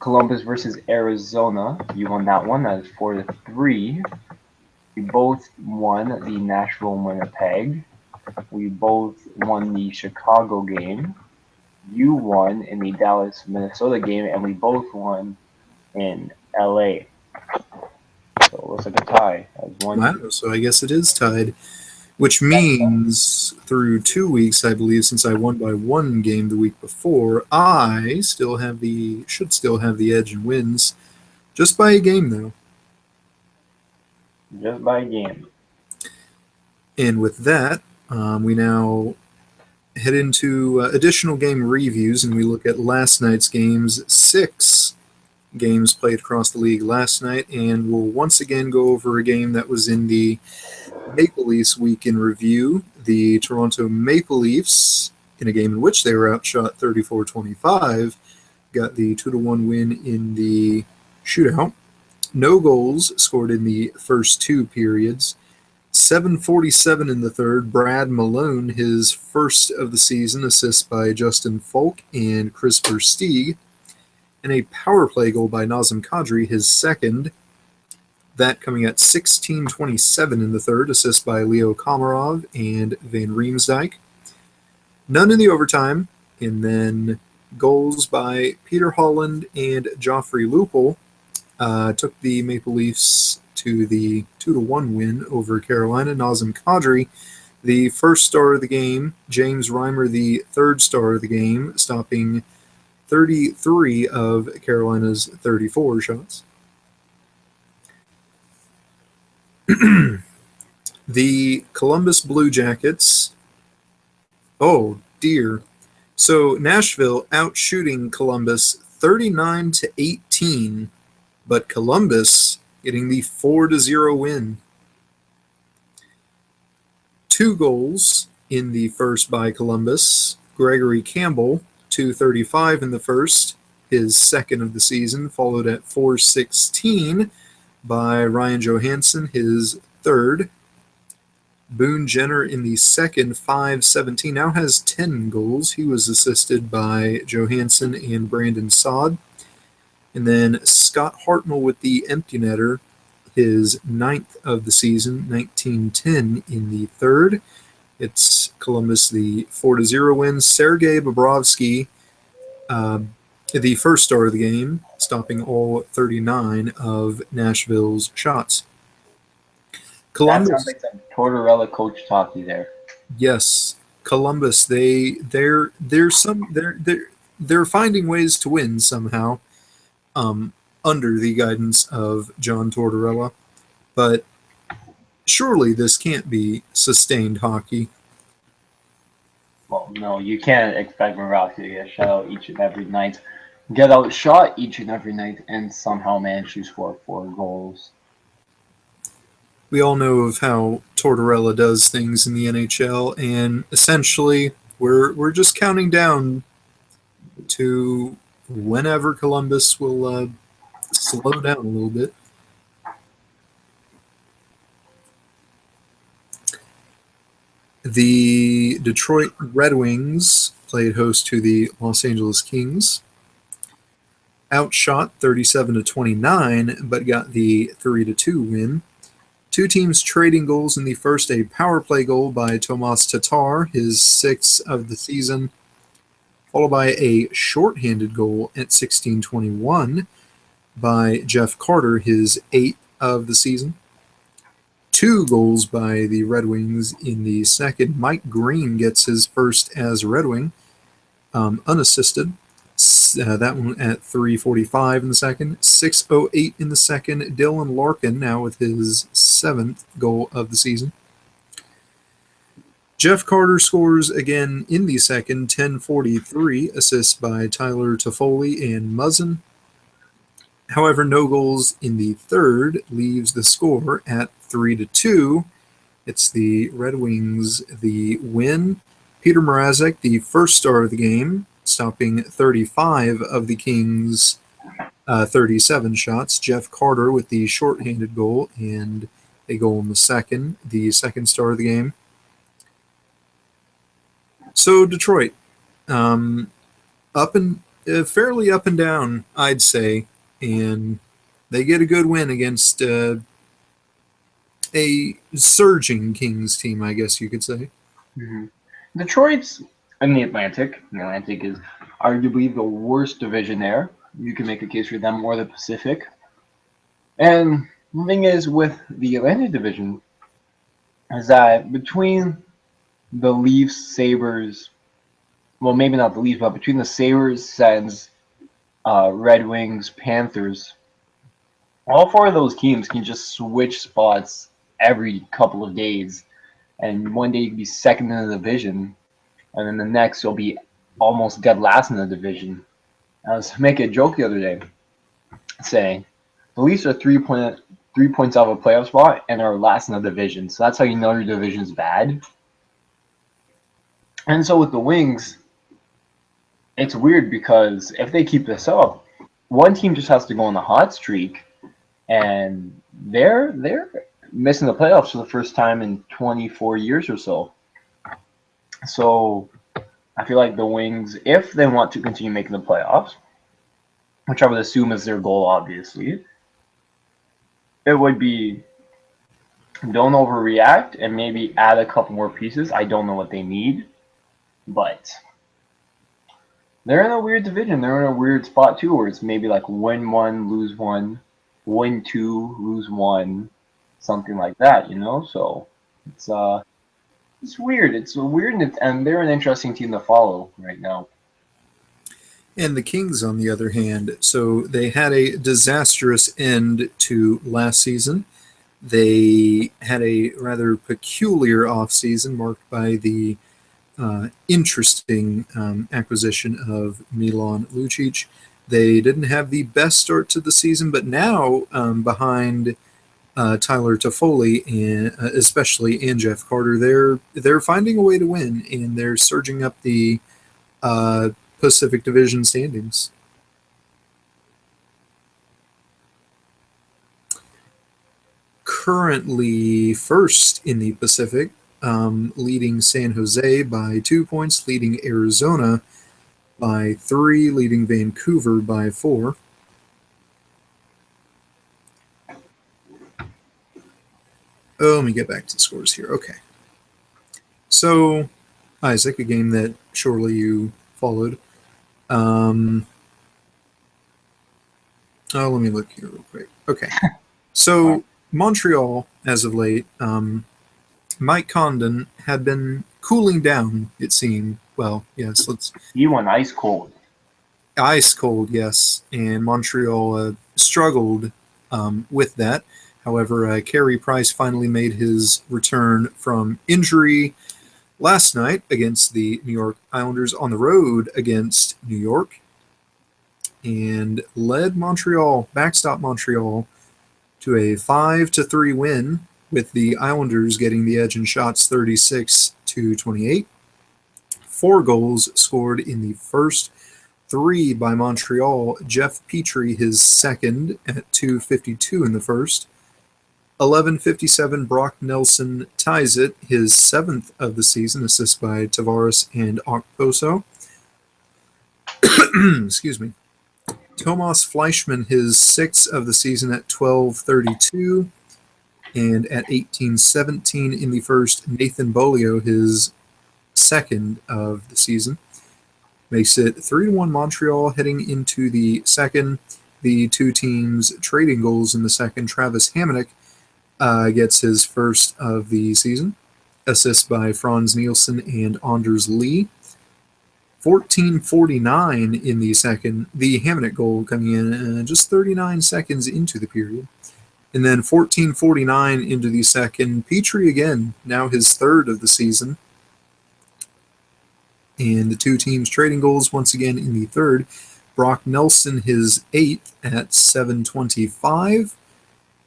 Columbus versus Arizona. You won that one. That is 4-3. We both won the Nashville and Winnipeg. We both won the Chicago game. You won in the Dallas, Minnesota game, and we both won in LA. So it looks like a tie. Wow, so I guess it is tied. which means through 2 weeks, I believe, since I won by one game the week before, I should still have the edge in wins, just by a game though. Just by a game. And with that, we now head into additional game reviews, and we look at last night's games. 6 games played across the league last night, and we'll once again go over a game that was in the Maple Leafs week in review. The Toronto Maple Leafs, in a game in which they were outshot 34-25, got the 2-1 win in the shootout. No goals scored in the first 2 periods. 7:47 in the third. Brad Malone, his first of the season, assist by Justin Falk and Chris Versteeg, and a power play goal by Nazem Kadri, his second. That coming at 16:27 in the third, assist by Leo Komarov and Van Riemsdyk. None in the overtime, and then goals by Peter Holland and Joffrey Lupul took the Maple Leafs to the 2-1 win over Carolina. Nazem Kadri, the first star of the game. James Reimer, the third star of the game, stopping 33 of Carolina's 34 shots. The Columbus Blue Jackets. Oh, dear. So Nashville outshooting Columbus 39-18, but Columbus getting the 4-0 win. 2 goals in the first by Columbus. Gregory Campbell, 2:35 in the first, his second of the season, followed at 4:16 by Ryan Johansson, his third. Boone Jenner in the second, 5:17, now has 10 goals. He was assisted by Johansson and Brandon Saad. And then Scott Hartnell with the empty netter, his 9th of the season, 19:10 in the third. It's Columbus the 4-0 win. Sergei Bobrovsky, the first star of the game, stopping all 39 of Nashville's shots. Columbus, that sounds like some Tortorella coach talkie there. Yes, Columbus. They're finding ways to win somehow, under the guidance of John Tortorella, but surely this can't be sustained hockey. Well, no, you can't expect Bobrovsky to get shut out each and every night, get outshot each and every night, and somehow manage to score 4 goals. We all know of how Tortorella does things in the NHL, and essentially we're just counting down to whenever Columbus will slow down a little bit. The Detroit Red Wings played host to the Los Angeles Kings. Outshot 37-29, but got the 3-2 win. 2 teams trading goals in the first, a power play goal by Tomas Tatar, his 6th of the season, followed by a shorthanded goal at 16:21 by Jeff Carter, his 8th of the season. 2 goals by the Red Wings in the second. Mike Green gets his first as Red Wing, unassisted. That one at 3:45 in the second. 6:08 in the second. Dylan Larkin now with his 7th goal of the season. Jeff Carter scores again in the second. 10:43, assists by Tyler Toffoli and Muzzin. However, no goals in the third, leaves the score at 3-2. It's the Red Wings the win. Peter Mrazek, the first star of the game, stopping 35 of the Kings' 37 shots. Jeff Carter with the shorthanded goal and a goal in the second star of the game. So Detroit, fairly up and down, I'd say, and they get a good win against a surging Kings team, I guess you could say. Mm-hmm. Detroit's in the Atlantic. The Atlantic is arguably the worst division there. You can make a case for them or the Pacific. And the thing is, with the Atlantic division, is that between the Leafs, Sabres, well, maybe not the Leafs, but between the Sabres, Sens, Red Wings, Panthers, all four of those teams can just switch spots every couple of days. And one day you can be second in the division, and then the next you'll be almost dead last in the division. I was making a joke the other day saying the Leafs are 3 points off a playoff spot and are last in the division. So that's how you know your division is bad. And so with the Wings, it's weird because if they keep this up, one team just has to go on a hot streak, and they're missing the playoffs for the first time in 24 years or so. So I feel like the Wings, if they want to continue making the playoffs, which I would assume is their goal, obviously, it would be don't overreact and maybe add a couple more pieces. I don't know what they need, but they're in a weird division. They're in a weird spot too, where it's maybe like win one, lose one, win two, lose one, something like that. So it's weird. It's weird, and they're an interesting team to follow right now. And the Kings, on the other hand, so they had a disastrous end to last season. They had a rather peculiar offseason marked by the interesting acquisition of Milan Lucic. They didn't have the best start to the season, but now behind Tyler Toffoli and especially and Jeff Carter, they're finding a way to win, and they're surging up the uh, Pacific Division standings. Currently first in the Pacific, leading San Jose by 2 points, leading Arizona by 3, leading Vancouver by 4. Oh, let me get back to the scores here. Okay. So, Isaac, a game that surely you followed. Let me look here real quick. Okay. So, Montreal, as of late, Mike Condon had been cooling down, it seemed. Well, yes, let's. He went ice cold. Ice cold, yes. And Montreal struggled with that. However, Carey Price finally made his return from injury last night against the New York Islanders on the road against New York and led Montreal, backstop Montreal, to a 5-3 win, with the Islanders getting the edge in shots 36-28. 4 goals scored in the first, 3 by Montreal. Jeff Petrie, his second, at 2:52 in the first. 11:57, Brock Nelson ties it, his 7th of the season, assist by Tavares and Okposo. Excuse me. Tomas Fleischmann, his 6th of the season at 12:32. And at 18:17 in the first, Nathan Bolio, his 2nd of the season. Makes it 3-1 Montreal heading into the second. The two teams trading goals in the second. Travis Hamonic gets his 1st of the season. Assist by Franz Nielsen and Anders Lee. 14:49 in the second. The Hamonic goal coming in just 39 seconds into the period. And then 14:49 into the second. Petrie again, now his 3rd of the season. And the two teams trading goals once again in the third. Brock Nelson, his 8th at 7:25.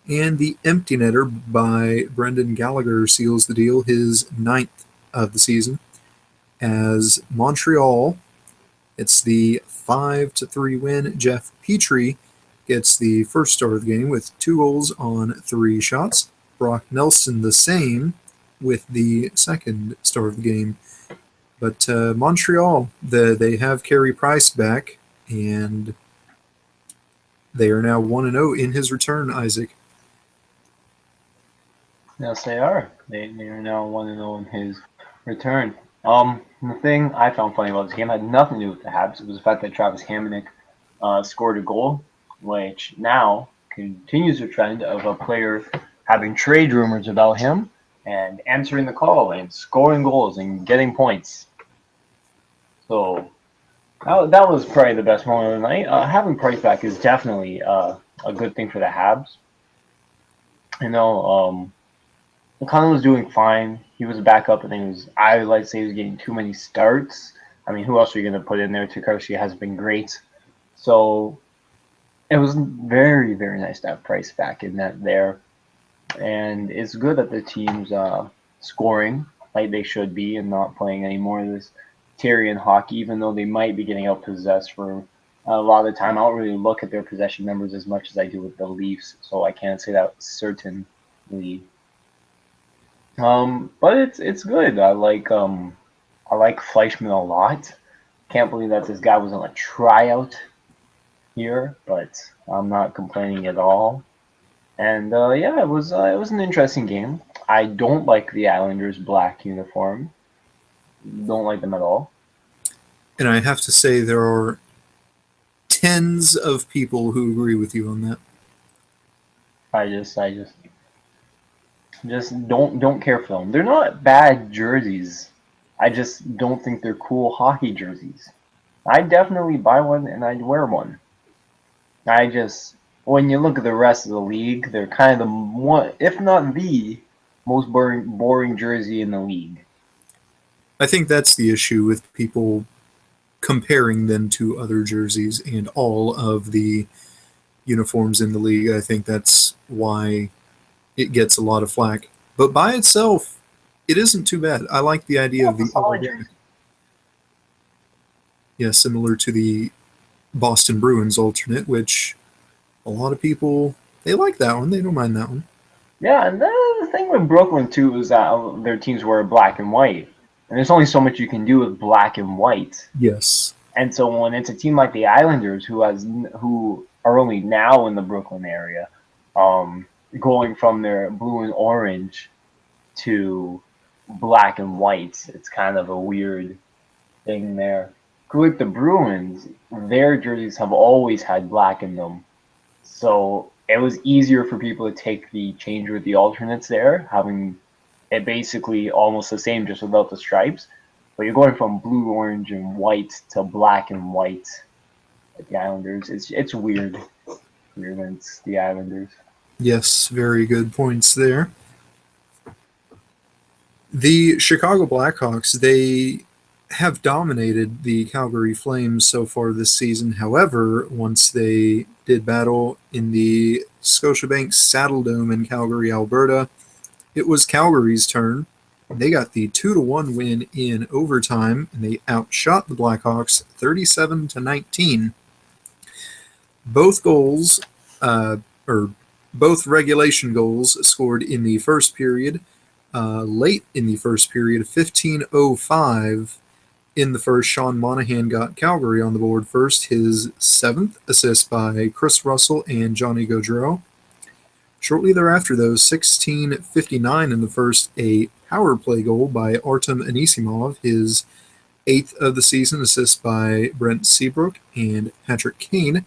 And the empty netter by Brendan Gallagher seals the deal, his 9th of the season. As Montreal, it's the 5-3 win. Jeff Petrie gets the first star of the game with 2 goals on 3 shots. Brock Nelson the same with the 2nd star of the game. But Montreal, they have Carey Price back, and they are now 1-0 in his return, Isaac. Yes, they are. They are now 1-0 in his return. The thing I found funny about this game had nothing to do with the Habs. It was the fact that Travis Hamonic scored a goal, which now continues the trend of a player having trade rumors about him and answering the call and scoring goals and getting points. So that was probably the best moment of the night. Having Price back is definitely a good thing for the Habs. You know, McConnell was doing fine. He was back up, and I would like to say he was getting too many starts. I mean, who else are you going to put in there? Takashi has been great. So it was very, very nice to have Price back in that there. And it's good that the team's scoring like they should be and not playing any more of this Tyrion hockey, even though they might be getting outpossessed for a lot of the time. I don't really look at their possession numbers as much as I do with the Leafs, so I can't say that certainly. But it's good. I like Fleischman a lot. Can't believe that this guy was on a tryout here, but I'm not complaining at all. And yeah, it was an interesting game. I don't like the Islanders' black uniform. Don't like them at all. And I have to say there are tens of people who agree with you on that. I just don't care for them. They're not bad jerseys. I just don't think they're cool hockey jerseys. I'd definitely buy one and I'd wear one. When you look at the rest of the league, they're kind of the one, if not the most boring jersey in the league. I think that's the issue with people comparing them to other jerseys and all of the uniforms in the league. I think that's why it gets a lot of flack. But by itself, it isn't too bad. I like the idea of the solid jersey. Yeah, similar to the Boston Bruins alternate, which a lot of people, they like that one. They don't mind that one. Yeah, and the thing with Brooklyn too is that their teams wear black and white, and there's only so much you can do with black and white. Yes. And so when it's a team like the Islanders, who are only now in the Brooklyn area, going from their blue and orange to black and white, it's kind of a weird thing there. With the Bruins, their jerseys have always had black in them, so it was easier for people to take the change with the alternates there, having it basically almost the same, just without the stripes. But you're going from blue, orange, and white to black and white at the Islanders. It's weird. Weird when it's the Islanders. Yes, very good points there. The Chicago Blackhawks, they have dominated the Calgary Flames so far this season. However, once they did battle in the Scotiabank Saddledome in Calgary, Alberta, it was Calgary's turn. They got the 2-1 win in overtime, and they outshot the Blackhawks 37-19. Both goals, or both regulation goals, scored in the first period. Late in the first period, 15:05 in the first, Sean Monahan got Calgary on the board first, his 7th assist by Chris Russell and Johnny Gaudreau. Shortly thereafter, though, 16:59 in the first, a power play goal by Artem Anisimov, his 8th of the season, assist by Brent Seabrook and Patrick Kane.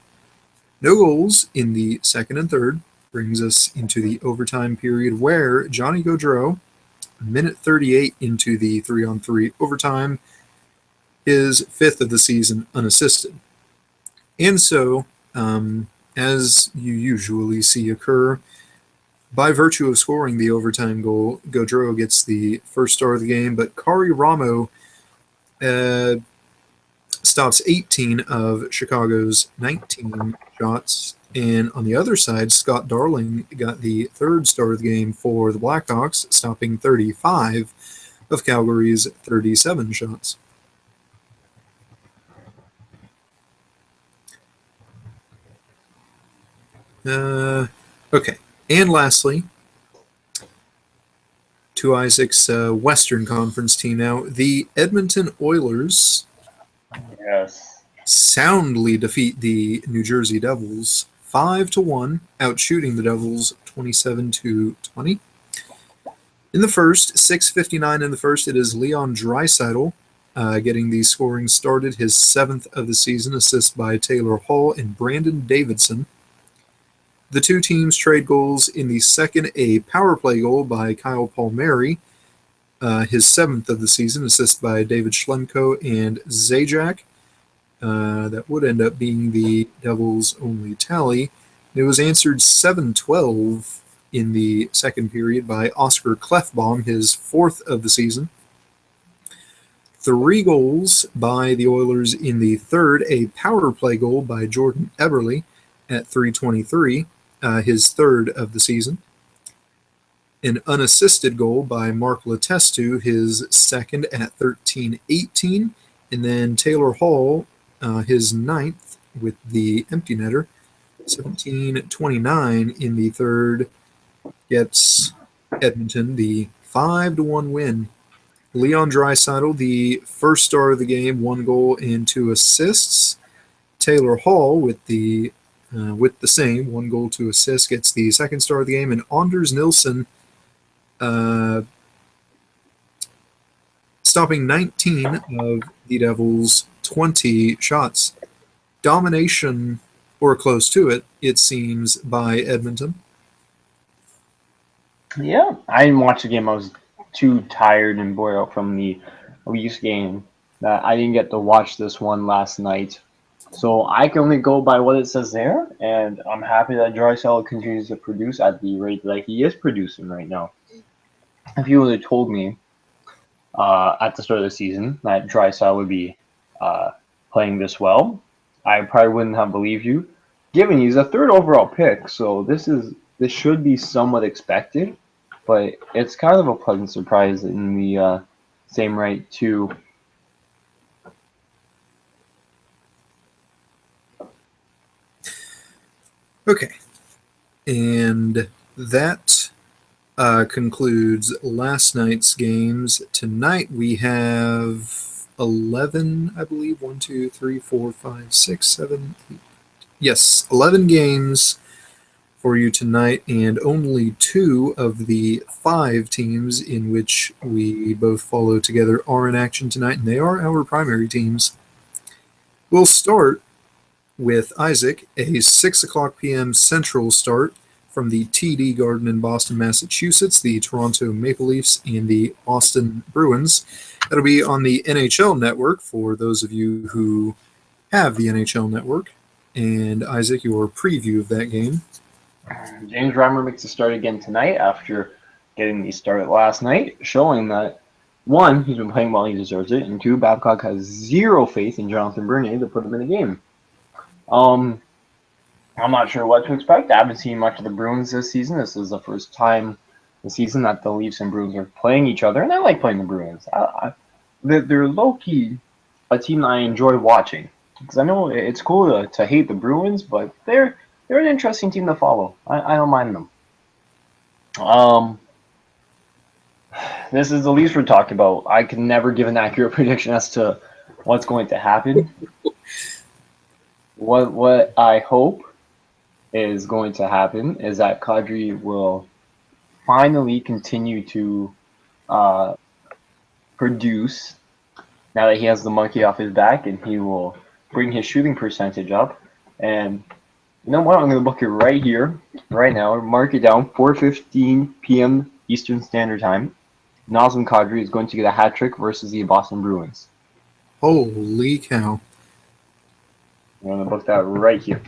No goals in the second and third brings us into the overtime period where Johnny Gaudreau, minute 38 into the 3-on-3 overtime, his 5th of the season unassisted. And so, as you usually see occur, by virtue of scoring the overtime goal, Gaudreau gets the first star of the game, but Kari Ramo stops 18 of Chicago's 19 shots. And on the other side, Scott Darling got the 3rd star of the game for the Blackhawks, stopping 35 of Calgary's 37 shots. Okay. And lastly, to Isaac's Western Conference team now, the Edmonton Oilers soundly defeat the New Jersey Devils 5-1, outshooting the Devils 27-20. In the first, 6:59 in the first, it is Leon Draisaitl getting the scoring started, his 7th of the season, assist by Taylor Hall and Brandon Davidson. The two teams trade goals in the second, a power play goal by Kyle Palmieri, his 7th of the season, assisted by David Schlemko and Zajac. That would end up being the Devils' only tally. It was answered 7-12 in the second period by Oscar Klefbom, his 4th of the season. 3 goals by the Oilers in the third, a power play goal by Jordan Eberle at 3:23, his 3rd of the season. An unassisted goal by Mark Letestu, his 2nd at 13:18, and then Taylor Hall, his 9th with the empty netter, 17:29 in the third, gets Edmonton the 5-1 win. Leon Draisaitl, the first star of the game, 1 goal and 2 assists. Taylor Hall with the same 1 goal, 2 assists, gets the second star of the game, and Anders Nilsson stopping 19 of the Devils' 20 shots. Domination, or close to it, it seems, by Edmonton. Yeah, I didn't watch the game. I was too tired and bored out from the Leafs game that I didn't get to watch this one last night. So I can only go by what it says there, and I'm happy that Draisaitl continues to produce at the rate that he is producing right now. If you would have told me at the start of the season that Draisaitl would be playing this well, I probably wouldn't have believed you. Given he's a 3rd overall pick, so this should be somewhat expected, but it's kind of a pleasant surprise in the same right too. Okay, and that concludes last night's games. Tonight we have 11, I believe. 1, 2, 3, 4, 5, 6, 7, 8. Yes, 11 games for you tonight, and only 2 of the 5 teams in which we both follow together are in action tonight, and they are our primary teams. We'll start with Isaac, a 6 o'clock p.m. Central start from the TD Garden in Boston, Massachusetts, the Toronto Maple Leafs and the Boston Bruins. That'll be on the NHL Network for those of you who have the NHL Network. And Isaac, your preview of that game. James Reimer makes a start again tonight after getting the start last night, showing that 1, he's been playing well, he deserves it, and 2, Babcock has 0 faith in Jonathan Bernier to put him in the game. I'm not sure what to expect. I haven't seen much of the Bruins this season. This is the first time this season that the Leafs and Bruins are playing each other, and I like playing the Bruins. They're low-key a team that I enjoy watching, because I know it's cool to hate the Bruins, but they're an interesting team to follow. I don't mind them. This is the Leafs we're talking about. I can never give an accurate prediction as to what's going to happen. What I hope is going to happen is that Kadri will finally continue to produce now that he has the monkey off his back, and he will bring his shooting percentage up. And you know what? I'm going to book it right here, right now. Mark it down, 4:15 p.m. Eastern Standard Time. Nazem Kadri is going to get a hat trick versus the Boston Bruins. Holy cow. I'm going to book that right here.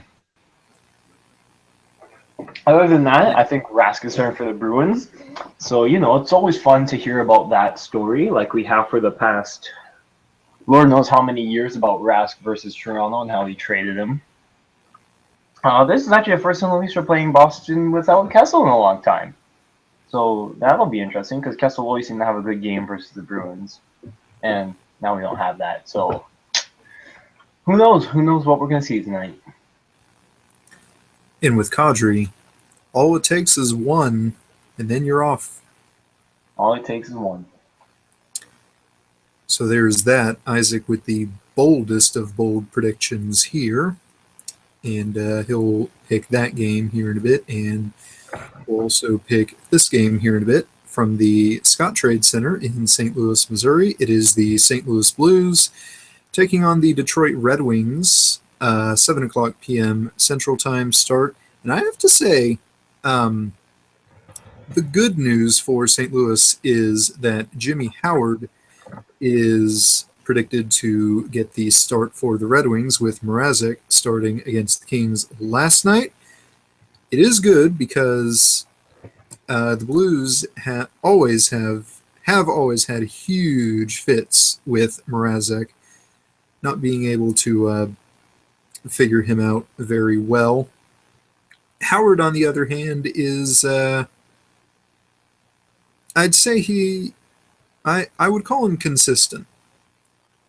Other than that, I think Rask is starting for the Bruins. So, it's always fun to hear about that story like we have for the past Lord knows how many years about Rask versus Toronto and how he traded him. This is actually the first time the Leafs are playing Boston without Kessel in a long time. So that'll be interesting because Kessel always seemed to have a good game versus the Bruins. And now we don't have that. So who knows? Who knows what we're going to see tonight? And with Kadri, all it takes is 1, and then you're off. All it takes is 1. So there's that. Isaac with the boldest of bold predictions here. And he'll pick that game here in a bit. And we'll also pick this game here in a bit from the Scott Trade Center in St. Louis, Missouri. It is the St. Louis Blues taking on the Detroit Red Wings. 7 o'clock p.m. Central Time start. And I have to say, um, the good news for St. Louis is that Jimmy Howard is predicted to get the start for the Red Wings with Mrazek starting against the Kings last night. It is good because the Blues have always had huge fits with Mrazek not being able to figure him out very well. Howard, on the other hand, is I'd say I would call him consistent.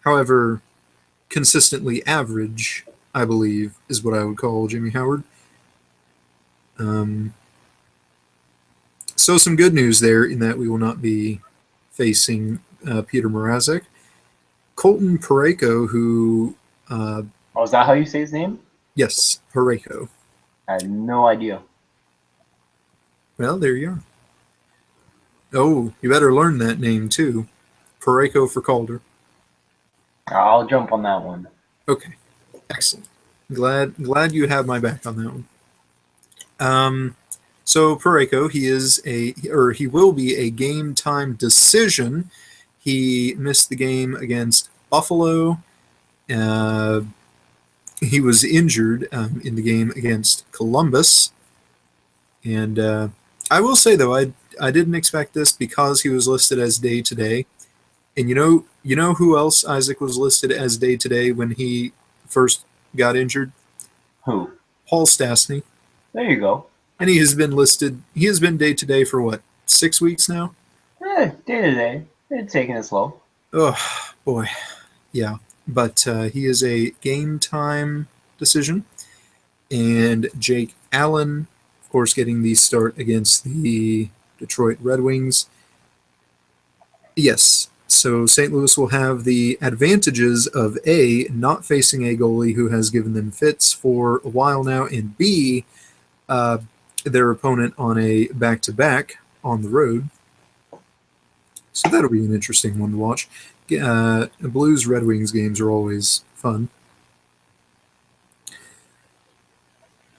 However, consistently average, I believe, is what I would call Jimmy Howard. Um, so some good news there in that we will not be facing Peter Mrazek. Colton Parayko, who, Oh, is that how you say his name? yes, Parayko. I had no idea. Well, there you are. Oh, you better learn that name too. Parayko for Calder. I'll jump on that one. Okay, excellent. Glad you have my back on that one. So Parayko, he will be a game time decision. He missed the game against Buffalo. Uh, he was injured in the game against Columbus, and I will say though I didn't expect this because he was listed as day to day. And you know who else Isaac was listed as day to day when he first got injured? Who? Paul Stastny. There you go. And he has been listed. He has been day to day for what, 6 weeks now? Day to day. It's taking it slow. Oh boy, yeah. But he is a game time decision, and Jake Allen, of course, getting the start against the Detroit Red Wings. Yes. So St. Louis will have the advantages of A, not facing a goalie who has given them fits for a while now, and B, uh, their opponent on a back-to-back on the road. So that'll be an interesting one to watch. Blues Red Wings games are always fun.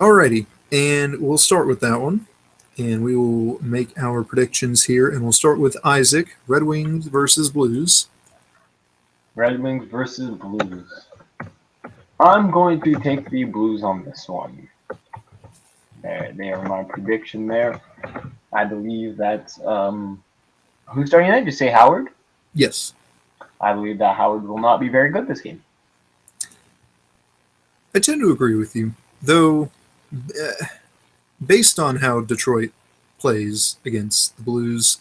Alrighty, and we'll start with that one. And we will make our predictions here, and we'll start with Isaac. Red Wings versus Blues. Red Wings versus Blues. I'm going to take the Blues on this one. They are my prediction there. I believe that who's starting tonight? Did you say Howard? Yes. I believe that Howard will not be very good this game. I tend to agree with you, though. Based on how Detroit plays against the Blues,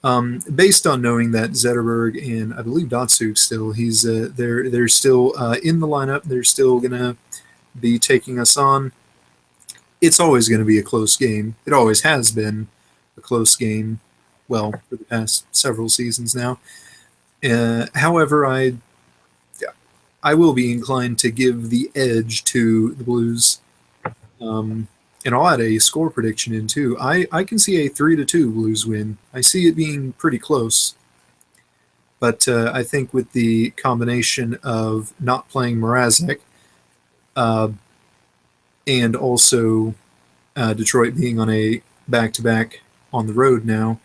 based on knowing that Zetterberg and I believe Datsuk still, they're still in the lineup. They're still gonna be taking us on. It's always going to be a close game. It always has been a close game. Well, for the past several seasons now. However, I will be inclined to give the edge to the Blues. And I'll add a score prediction in too. I can see a 3-2 Blues win. I see it being pretty close. But I think with the combination of not playing Mrazek and also Detroit being on a back-to-back on the road now,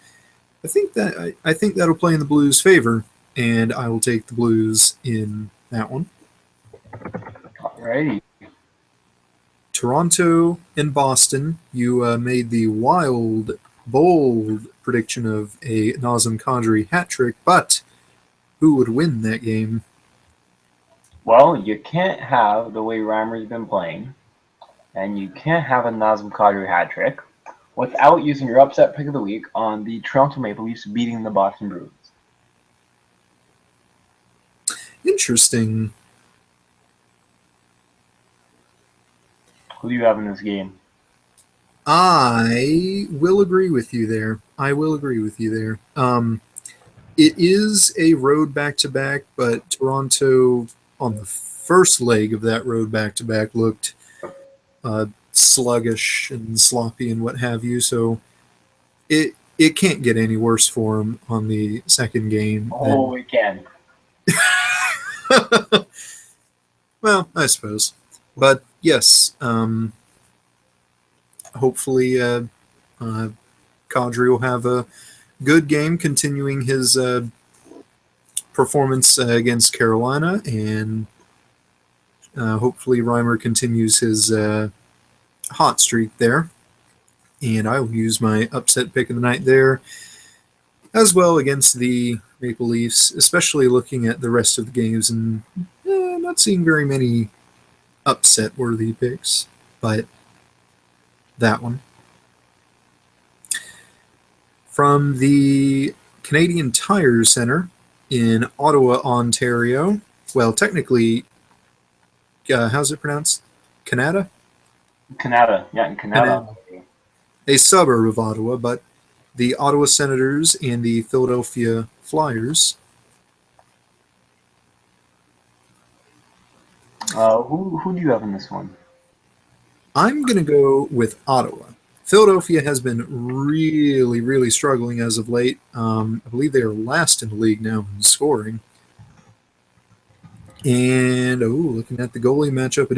I think that'll play in the Blues' favor, and I will take the Blues in that one. Alrighty. Toronto and Boston, you made the wild, bold prediction of a Nazem Kadri hat trick, but who would win that game? Well, you can't have the way Reimer's been playing, and you can't have a Nazem Kadri hat trick without using your upset pick of the week on the Toronto Maple Leafs beating the Boston Bruins. Interesting. Who do you have in this game? I will agree with you there. It is a road back-to-back, but Toronto on the first leg of that road back-to-back looked sluggish and sloppy and what have you. So it can't get any worse for them on the second game. Oh, it can. Well, I suppose. But yes, hopefully, Kadri will have a good game, continuing his performance against Carolina, and hopefully Reimer continues his hot streak there. And I will use my upset pick of the night there as well against the Maple Leafs, especially looking at the rest of the games and not seeing very many upset worthy picks, but that one. From the Canadian Tire Center in Ottawa, Ontario. Well, technically, how's it pronounced? Canada? Canada, yeah, in Canada. A suburb of Ottawa, but the Ottawa Senators and the Philadelphia Flyers. Who do you have in this one? I'm going to go with Ottawa. Philadelphia has been really, really struggling as of late. I believe they are last in the league now in scoring. And looking at the goalie matchup,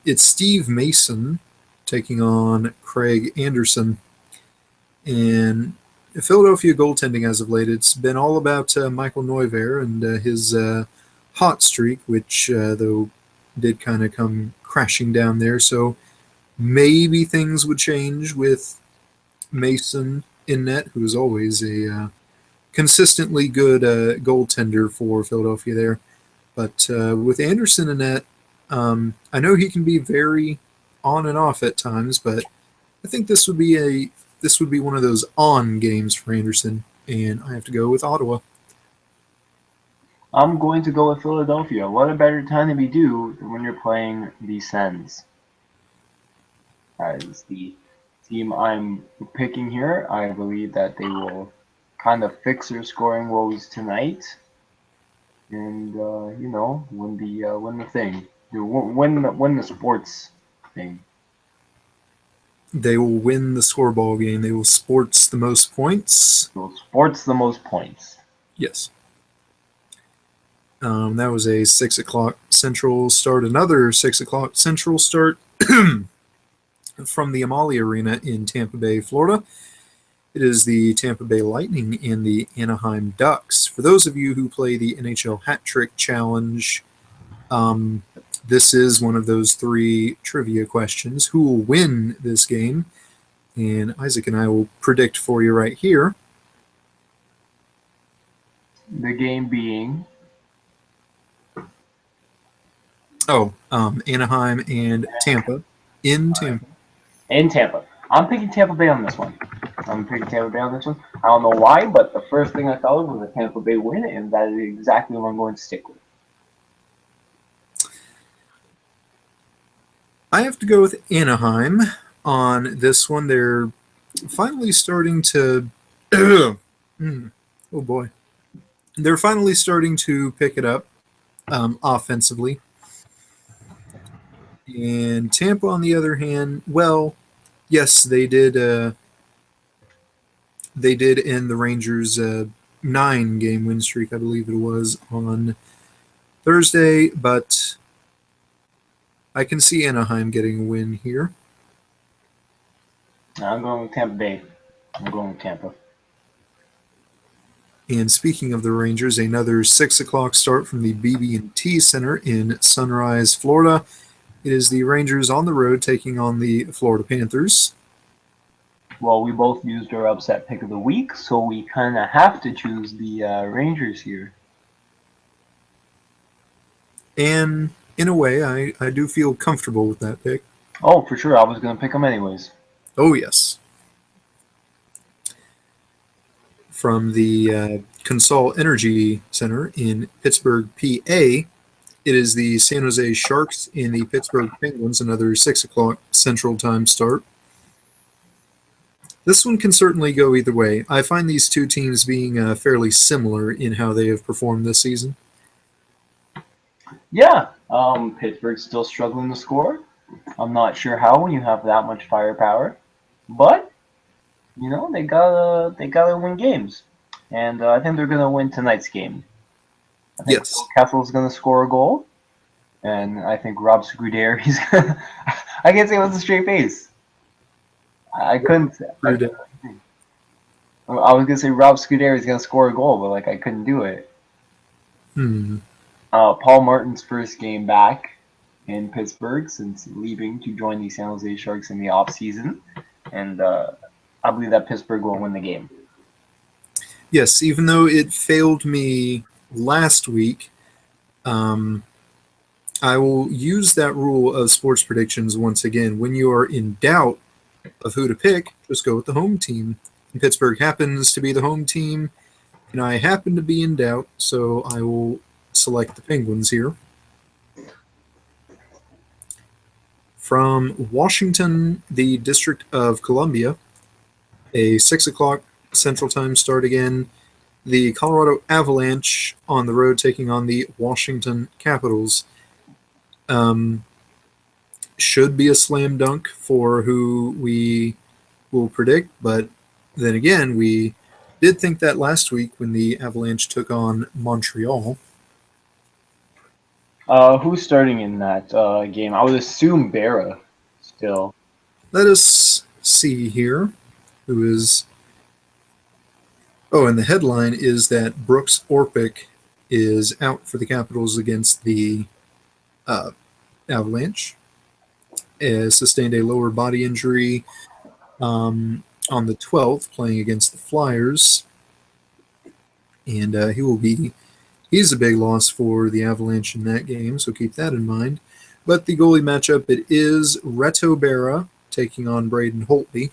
it's Steve Mason taking on Craig Anderson. And Philadelphia goaltending as of late, it's been all about Michael Neuvirth and his hot streak, which though did kind of come crashing down there. So maybe things would change with Mason in net, who is always a consistently good goaltender for Philadelphia there. But with Anderson in net, I know he can be very on and off at times, but I think this would be one of those on games for Anderson, and I have to go with Ottawa. I'm going to go with Philadelphia. What a better time to be due than when you're playing the Sens. As the team I'm picking here, I believe that they will kind of fix their scoring woes tonight, and win the thing, win the sports thing. They will win the scoreball game. They will sports the most points. They will sports the most points. Yes. That was a 6 o'clock Central start. Another 6 o'clock Central start from the Amalie Arena in Tampa Bay, Florida. It is the Tampa Bay Lightning and the Anaheim Ducks. For those of you who play the NHL Hat Trick Challenge, this is one of those 3 trivia questions. Who will win this game? And Isaac and I will predict for you right here. The game being... Anaheim and Tampa. In Tampa. In Tampa. I'm picking Tampa Bay on this one. I don't know why, but the first thing I thought of was a Tampa Bay win, and that is exactly what I'm going to stick with. I have to go with Anaheim on this one. They're finally starting to... oh, boy. They're finally starting to pick it up offensively. And Tampa, on the other hand, well, yes, they did end the Rangers' 9-game win streak, I believe it was, on Thursday, but I can see Anaheim getting a win here. I'm going with Tampa Bay. I'm going with Tampa. And speaking of the Rangers, another 6 o'clock start from the BB&T Center in Sunrise, Florida. It is the Rangers on the road taking on the Florida Panthers. Well, we both used our upset pick of the week, so we kind of have to choose the Rangers here. And in a way, I do feel comfortable with that pick. Oh, for sure. I was going to pick them anyways. Oh, yes. From the Consol Energy Center in Pittsburgh, PA, it is the San Jose Sharks and the Pittsburgh Penguins, another 6 o'clock Central Time start. This one can certainly go either way. I find these two teams being fairly similar in how they have performed this season. Yeah, Pittsburgh's still struggling to score. I'm not sure how when you have that much firepower, but they gotta win games, and I think they're gonna win tonight's game. I think Yes. Kessel's gonna score a goal, and I think Rob Scuderi, he's gonna. I can't say it with a straight face. I couldn't. I, Prudent. I was gonna say Rob Scuderi is gonna score a goal, but like I couldn't do it. Hmm. Paul Martin's first game back in Pittsburgh since leaving to join the San Jose Sharks in the off season, and I believe that Pittsburgh will win the game. Yes, even though it failed me last week, um, I will use that rule of sports predictions once again. When you are in doubt of who to pick, just go with the home team. And Pittsburgh happens to be the home team, and I happen to be in doubt, so I will select the Penguins here. From Washington, the District of Columbia, a 6 o'clock Central Time start again. The Colorado Avalanche on the road taking on the Washington Capitals. Should be a slam dunk for who we will predict, but then again, we did think that last week when the Avalanche took on Montreal. Who's starting in that game? I would assume Berra still. Let us see here who is. Oh, and the headline is that Brooks Orpik is out for the Capitals against the Avalanche. Sustained a lower body injury on the 12th, playing against the Flyers. And he's a big loss for the Avalanche in that game, so keep that in mind. But the goalie matchup, it is Reto Berra taking on Braden Holtby.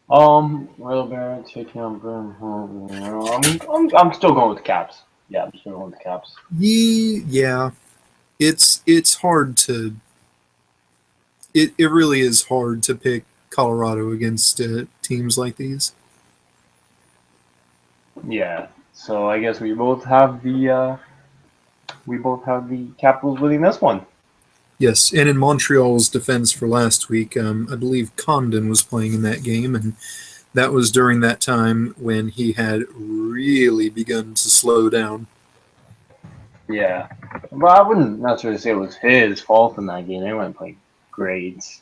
Will Barrett taking on I'm still going with the Caps. Yeah, I'm still going with the Caps. Yeah, it's hard to. It really is hard to pick Colorado against teams like these. Yeah. So I guess we both have the Capitals winning this one. Yes, and in Montreal's defense for last week, I believe Condon was playing in that game, and that was during that time when he had really begun to slow down. Yeah, but I wouldn't necessarily say it was his fault in that game. They weren't playing great.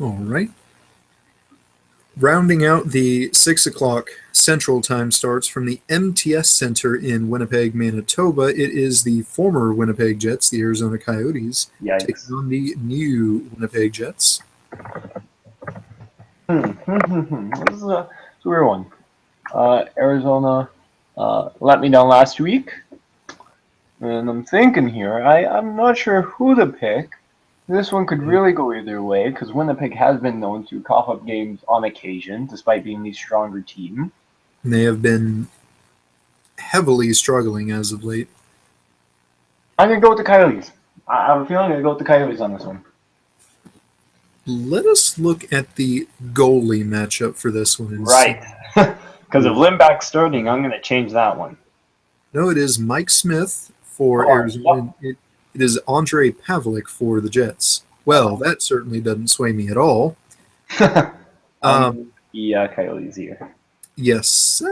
All right. Rounding out the 6 o'clock Central Time starts from the MTS Center in Winnipeg, Manitoba. It is the former Winnipeg Jets, the Arizona Coyotes, Yikes. taking on the new Winnipeg Jets. This is a weird one. Arizona let me down last week, and I'm thinking here. I'm not sure who to pick. This one could really go either way because Winnipeg has been known to cough up games on occasion, despite being the stronger team. And they have been heavily struggling as of late. I'm gonna go with the Coyotes. I have a feeling I'm gonna go with the Coyotes on this one. Let us look at the goalie matchup for this one. Right. Because if Lindback's starting, I'm gonna change that one. No, it is Mike Smith for Arizona. Yep. It is Andre Pavlik for the Jets. Well, that certainly doesn't sway me at all. The Coyotes here. Yes.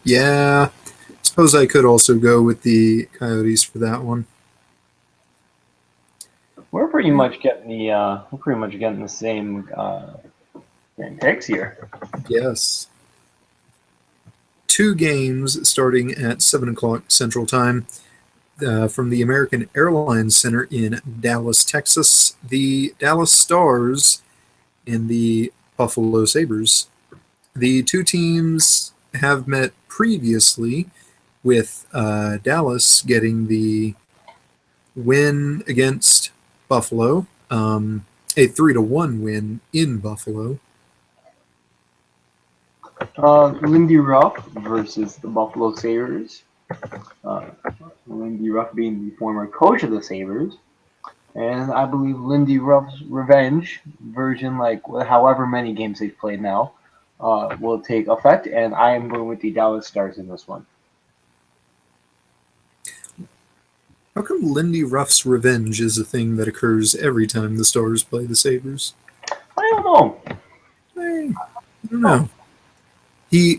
Yeah. Suppose I could also go with the Coyotes for that one. We're pretty much getting the same picks here. Yes. 2 games starting at 7 o'clock Central Time. From the American Airlines Center in Dallas, Texas, the Dallas Stars and the Buffalo Sabres. The two teams have met previously, with Dallas getting the win against Buffalo, a 3-1 win in Buffalo. Lindy Ruff versus the Buffalo Sabres. Lindy Ruff being the former coach of the Sabres. And I believe Lindy Ruff's revenge version, like however many games they've played now, will take effect. And I am going with the Dallas Stars in this one. How come Lindy Ruff's revenge is a thing that occurs every time the Stars play the Sabres? I don't know. I don't know.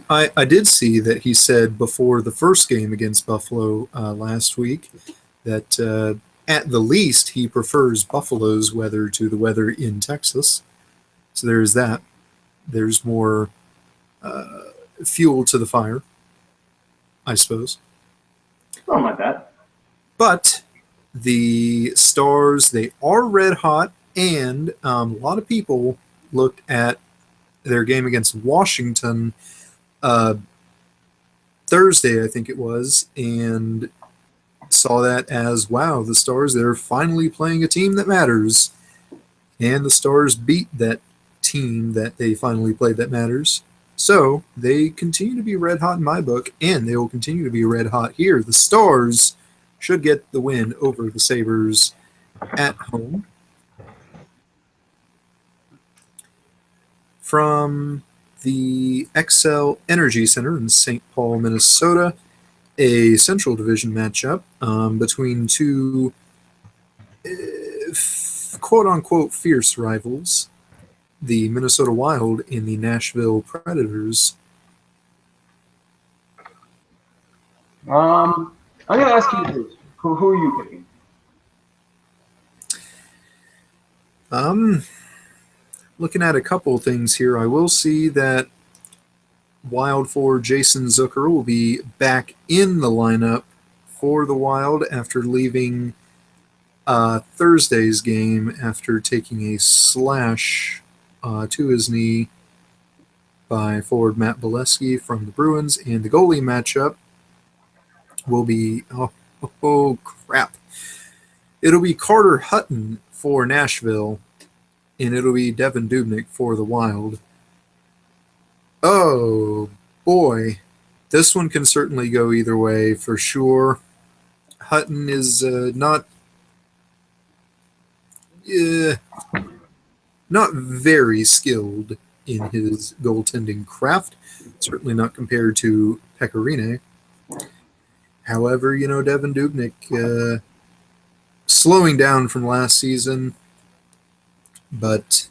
I did see that he said before the first game against Buffalo last week that At the least, he prefers Buffalo's weather to the weather in Texas. So there's that. There's more fuel to the fire, I suppose. Something like that. But the Stars, they are red hot, and a lot of people looked at their game against Washington uh, Thursday, I think it was, and saw that as, wow, the Stars, they're finally playing a team that matters. And the Stars beat that team that they finally played that matters. So they continue to be red hot in my book, and they will continue to be red hot here. The Stars should get the win over the Sabres at home. From the XL Energy Center in St. Paul, Minnesota, a Central Division matchup between two quote-unquote fierce rivals, the Minnesota Wild and the Nashville Predators. I'm going to ask you this. Who are you picking? Looking at a couple of things here, I will see that Wild for Jason Zucker will be back in the lineup for the Wild after leaving Thursday's game after taking a slash to his knee by forward Matt Bolesky from the Bruins. And the goalie matchup will be, oh crap. It'll be Carter Hutton for Nashville, and it'll be Devin Dubnyk for the Wild. Oh boy, this one can certainly go either way for sure. Hutton is not very skilled in his goaltending craft, certainly not compared to Pecorine. However, Devin Dubnyk slowing down from last season, but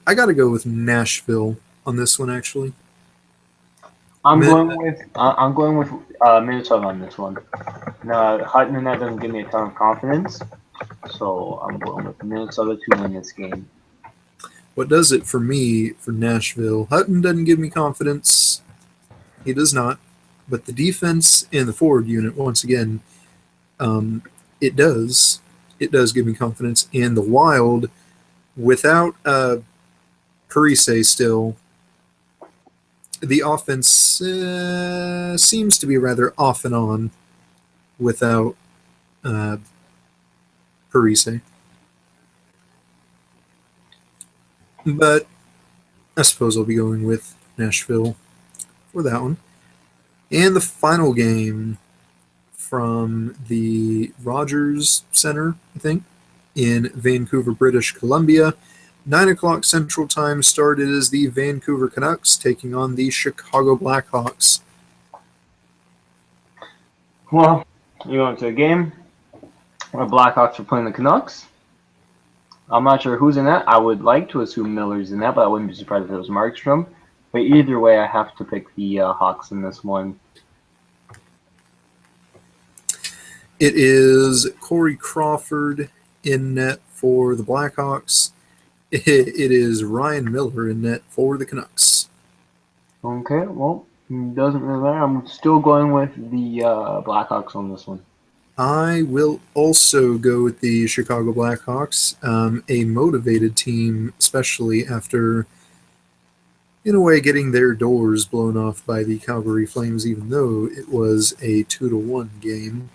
I got to go with Nashville on this one, actually. I'm going with Minnesota on this one. Now, Hutton and that doesn't give me a ton of confidence, so I'm going with Minnesota to win this game. What does it for me for Nashville? Hutton doesn't give me confidence. He does not. But the defense and the forward unit, once again, it does. It does give me confidence. And the Wild, without Parise still, the offense seems to be rather off and on without Parise. But I suppose I'll be going with Nashville for that one. And the final game from the Rogers Center, I think, in Vancouver, British Columbia. 9 o'clock Central Time started as the Vancouver Canucks taking on the Chicago Blackhawks. Well, you went to a game where Blackhawks are playing the Canucks. I'm not sure who's in that. I would like to assume Miller's in that, but I wouldn't be surprised if it was Markstrom. But either way, I have to pick the Hawks in this one. It is Corey Crawford in net for the Blackhawks. It is Ryan Miller in net for the Canucks. Okay, well, doesn't really matter. I'm still going with the Blackhawks on this one. I will also go with the Chicago Blackhawks, a motivated team, especially after, in a way, getting their doors blown off by the Calgary Flames, even though it was a 2-1 game.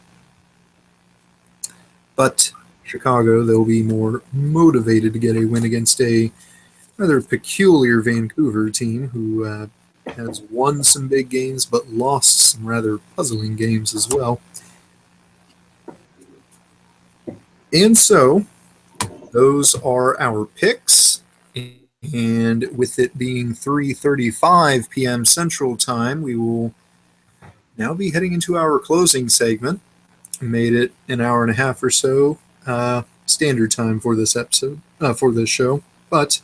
But Chicago, they'll be more motivated to get a win against a rather peculiar Vancouver team who has won some big games but lost some rather puzzling games as well. And so, those are our picks. And with it being 3:35 p.m. Central Time, we will now be heading into our closing segment. Made it an hour and a half or so standard time for this episode, for this show. But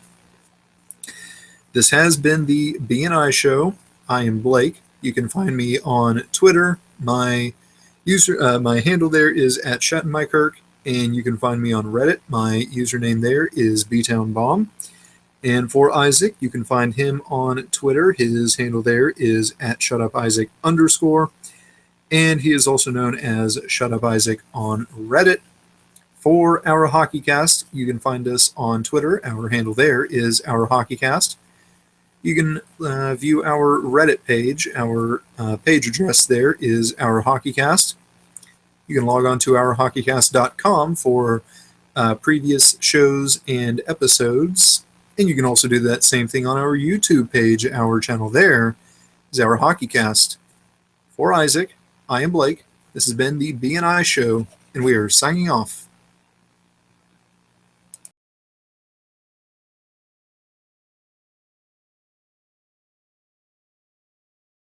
this has been the B&I Show. I am Blake. You can find me on Twitter. My My handle there is at Shattenmykirk, and you can find me on Reddit. My username there is btownbomb. And for Isaac, you can find him on Twitter. His handle there is at shutupisaac_, and he is also known as ShutUpIsaac on Reddit. For our HockeyCast, you can find us on Twitter. Our handle there is our HockeyCast. You can view our Reddit page. Our page address there is our HockeyCast. You can log on to ourhockeycast.com for previous shows and episodes. And you can also do that same thing on our YouTube page. Our channel there is our HockeyCast. For Isaac, I am Blake. This has been the B&I Show, and we are signing off.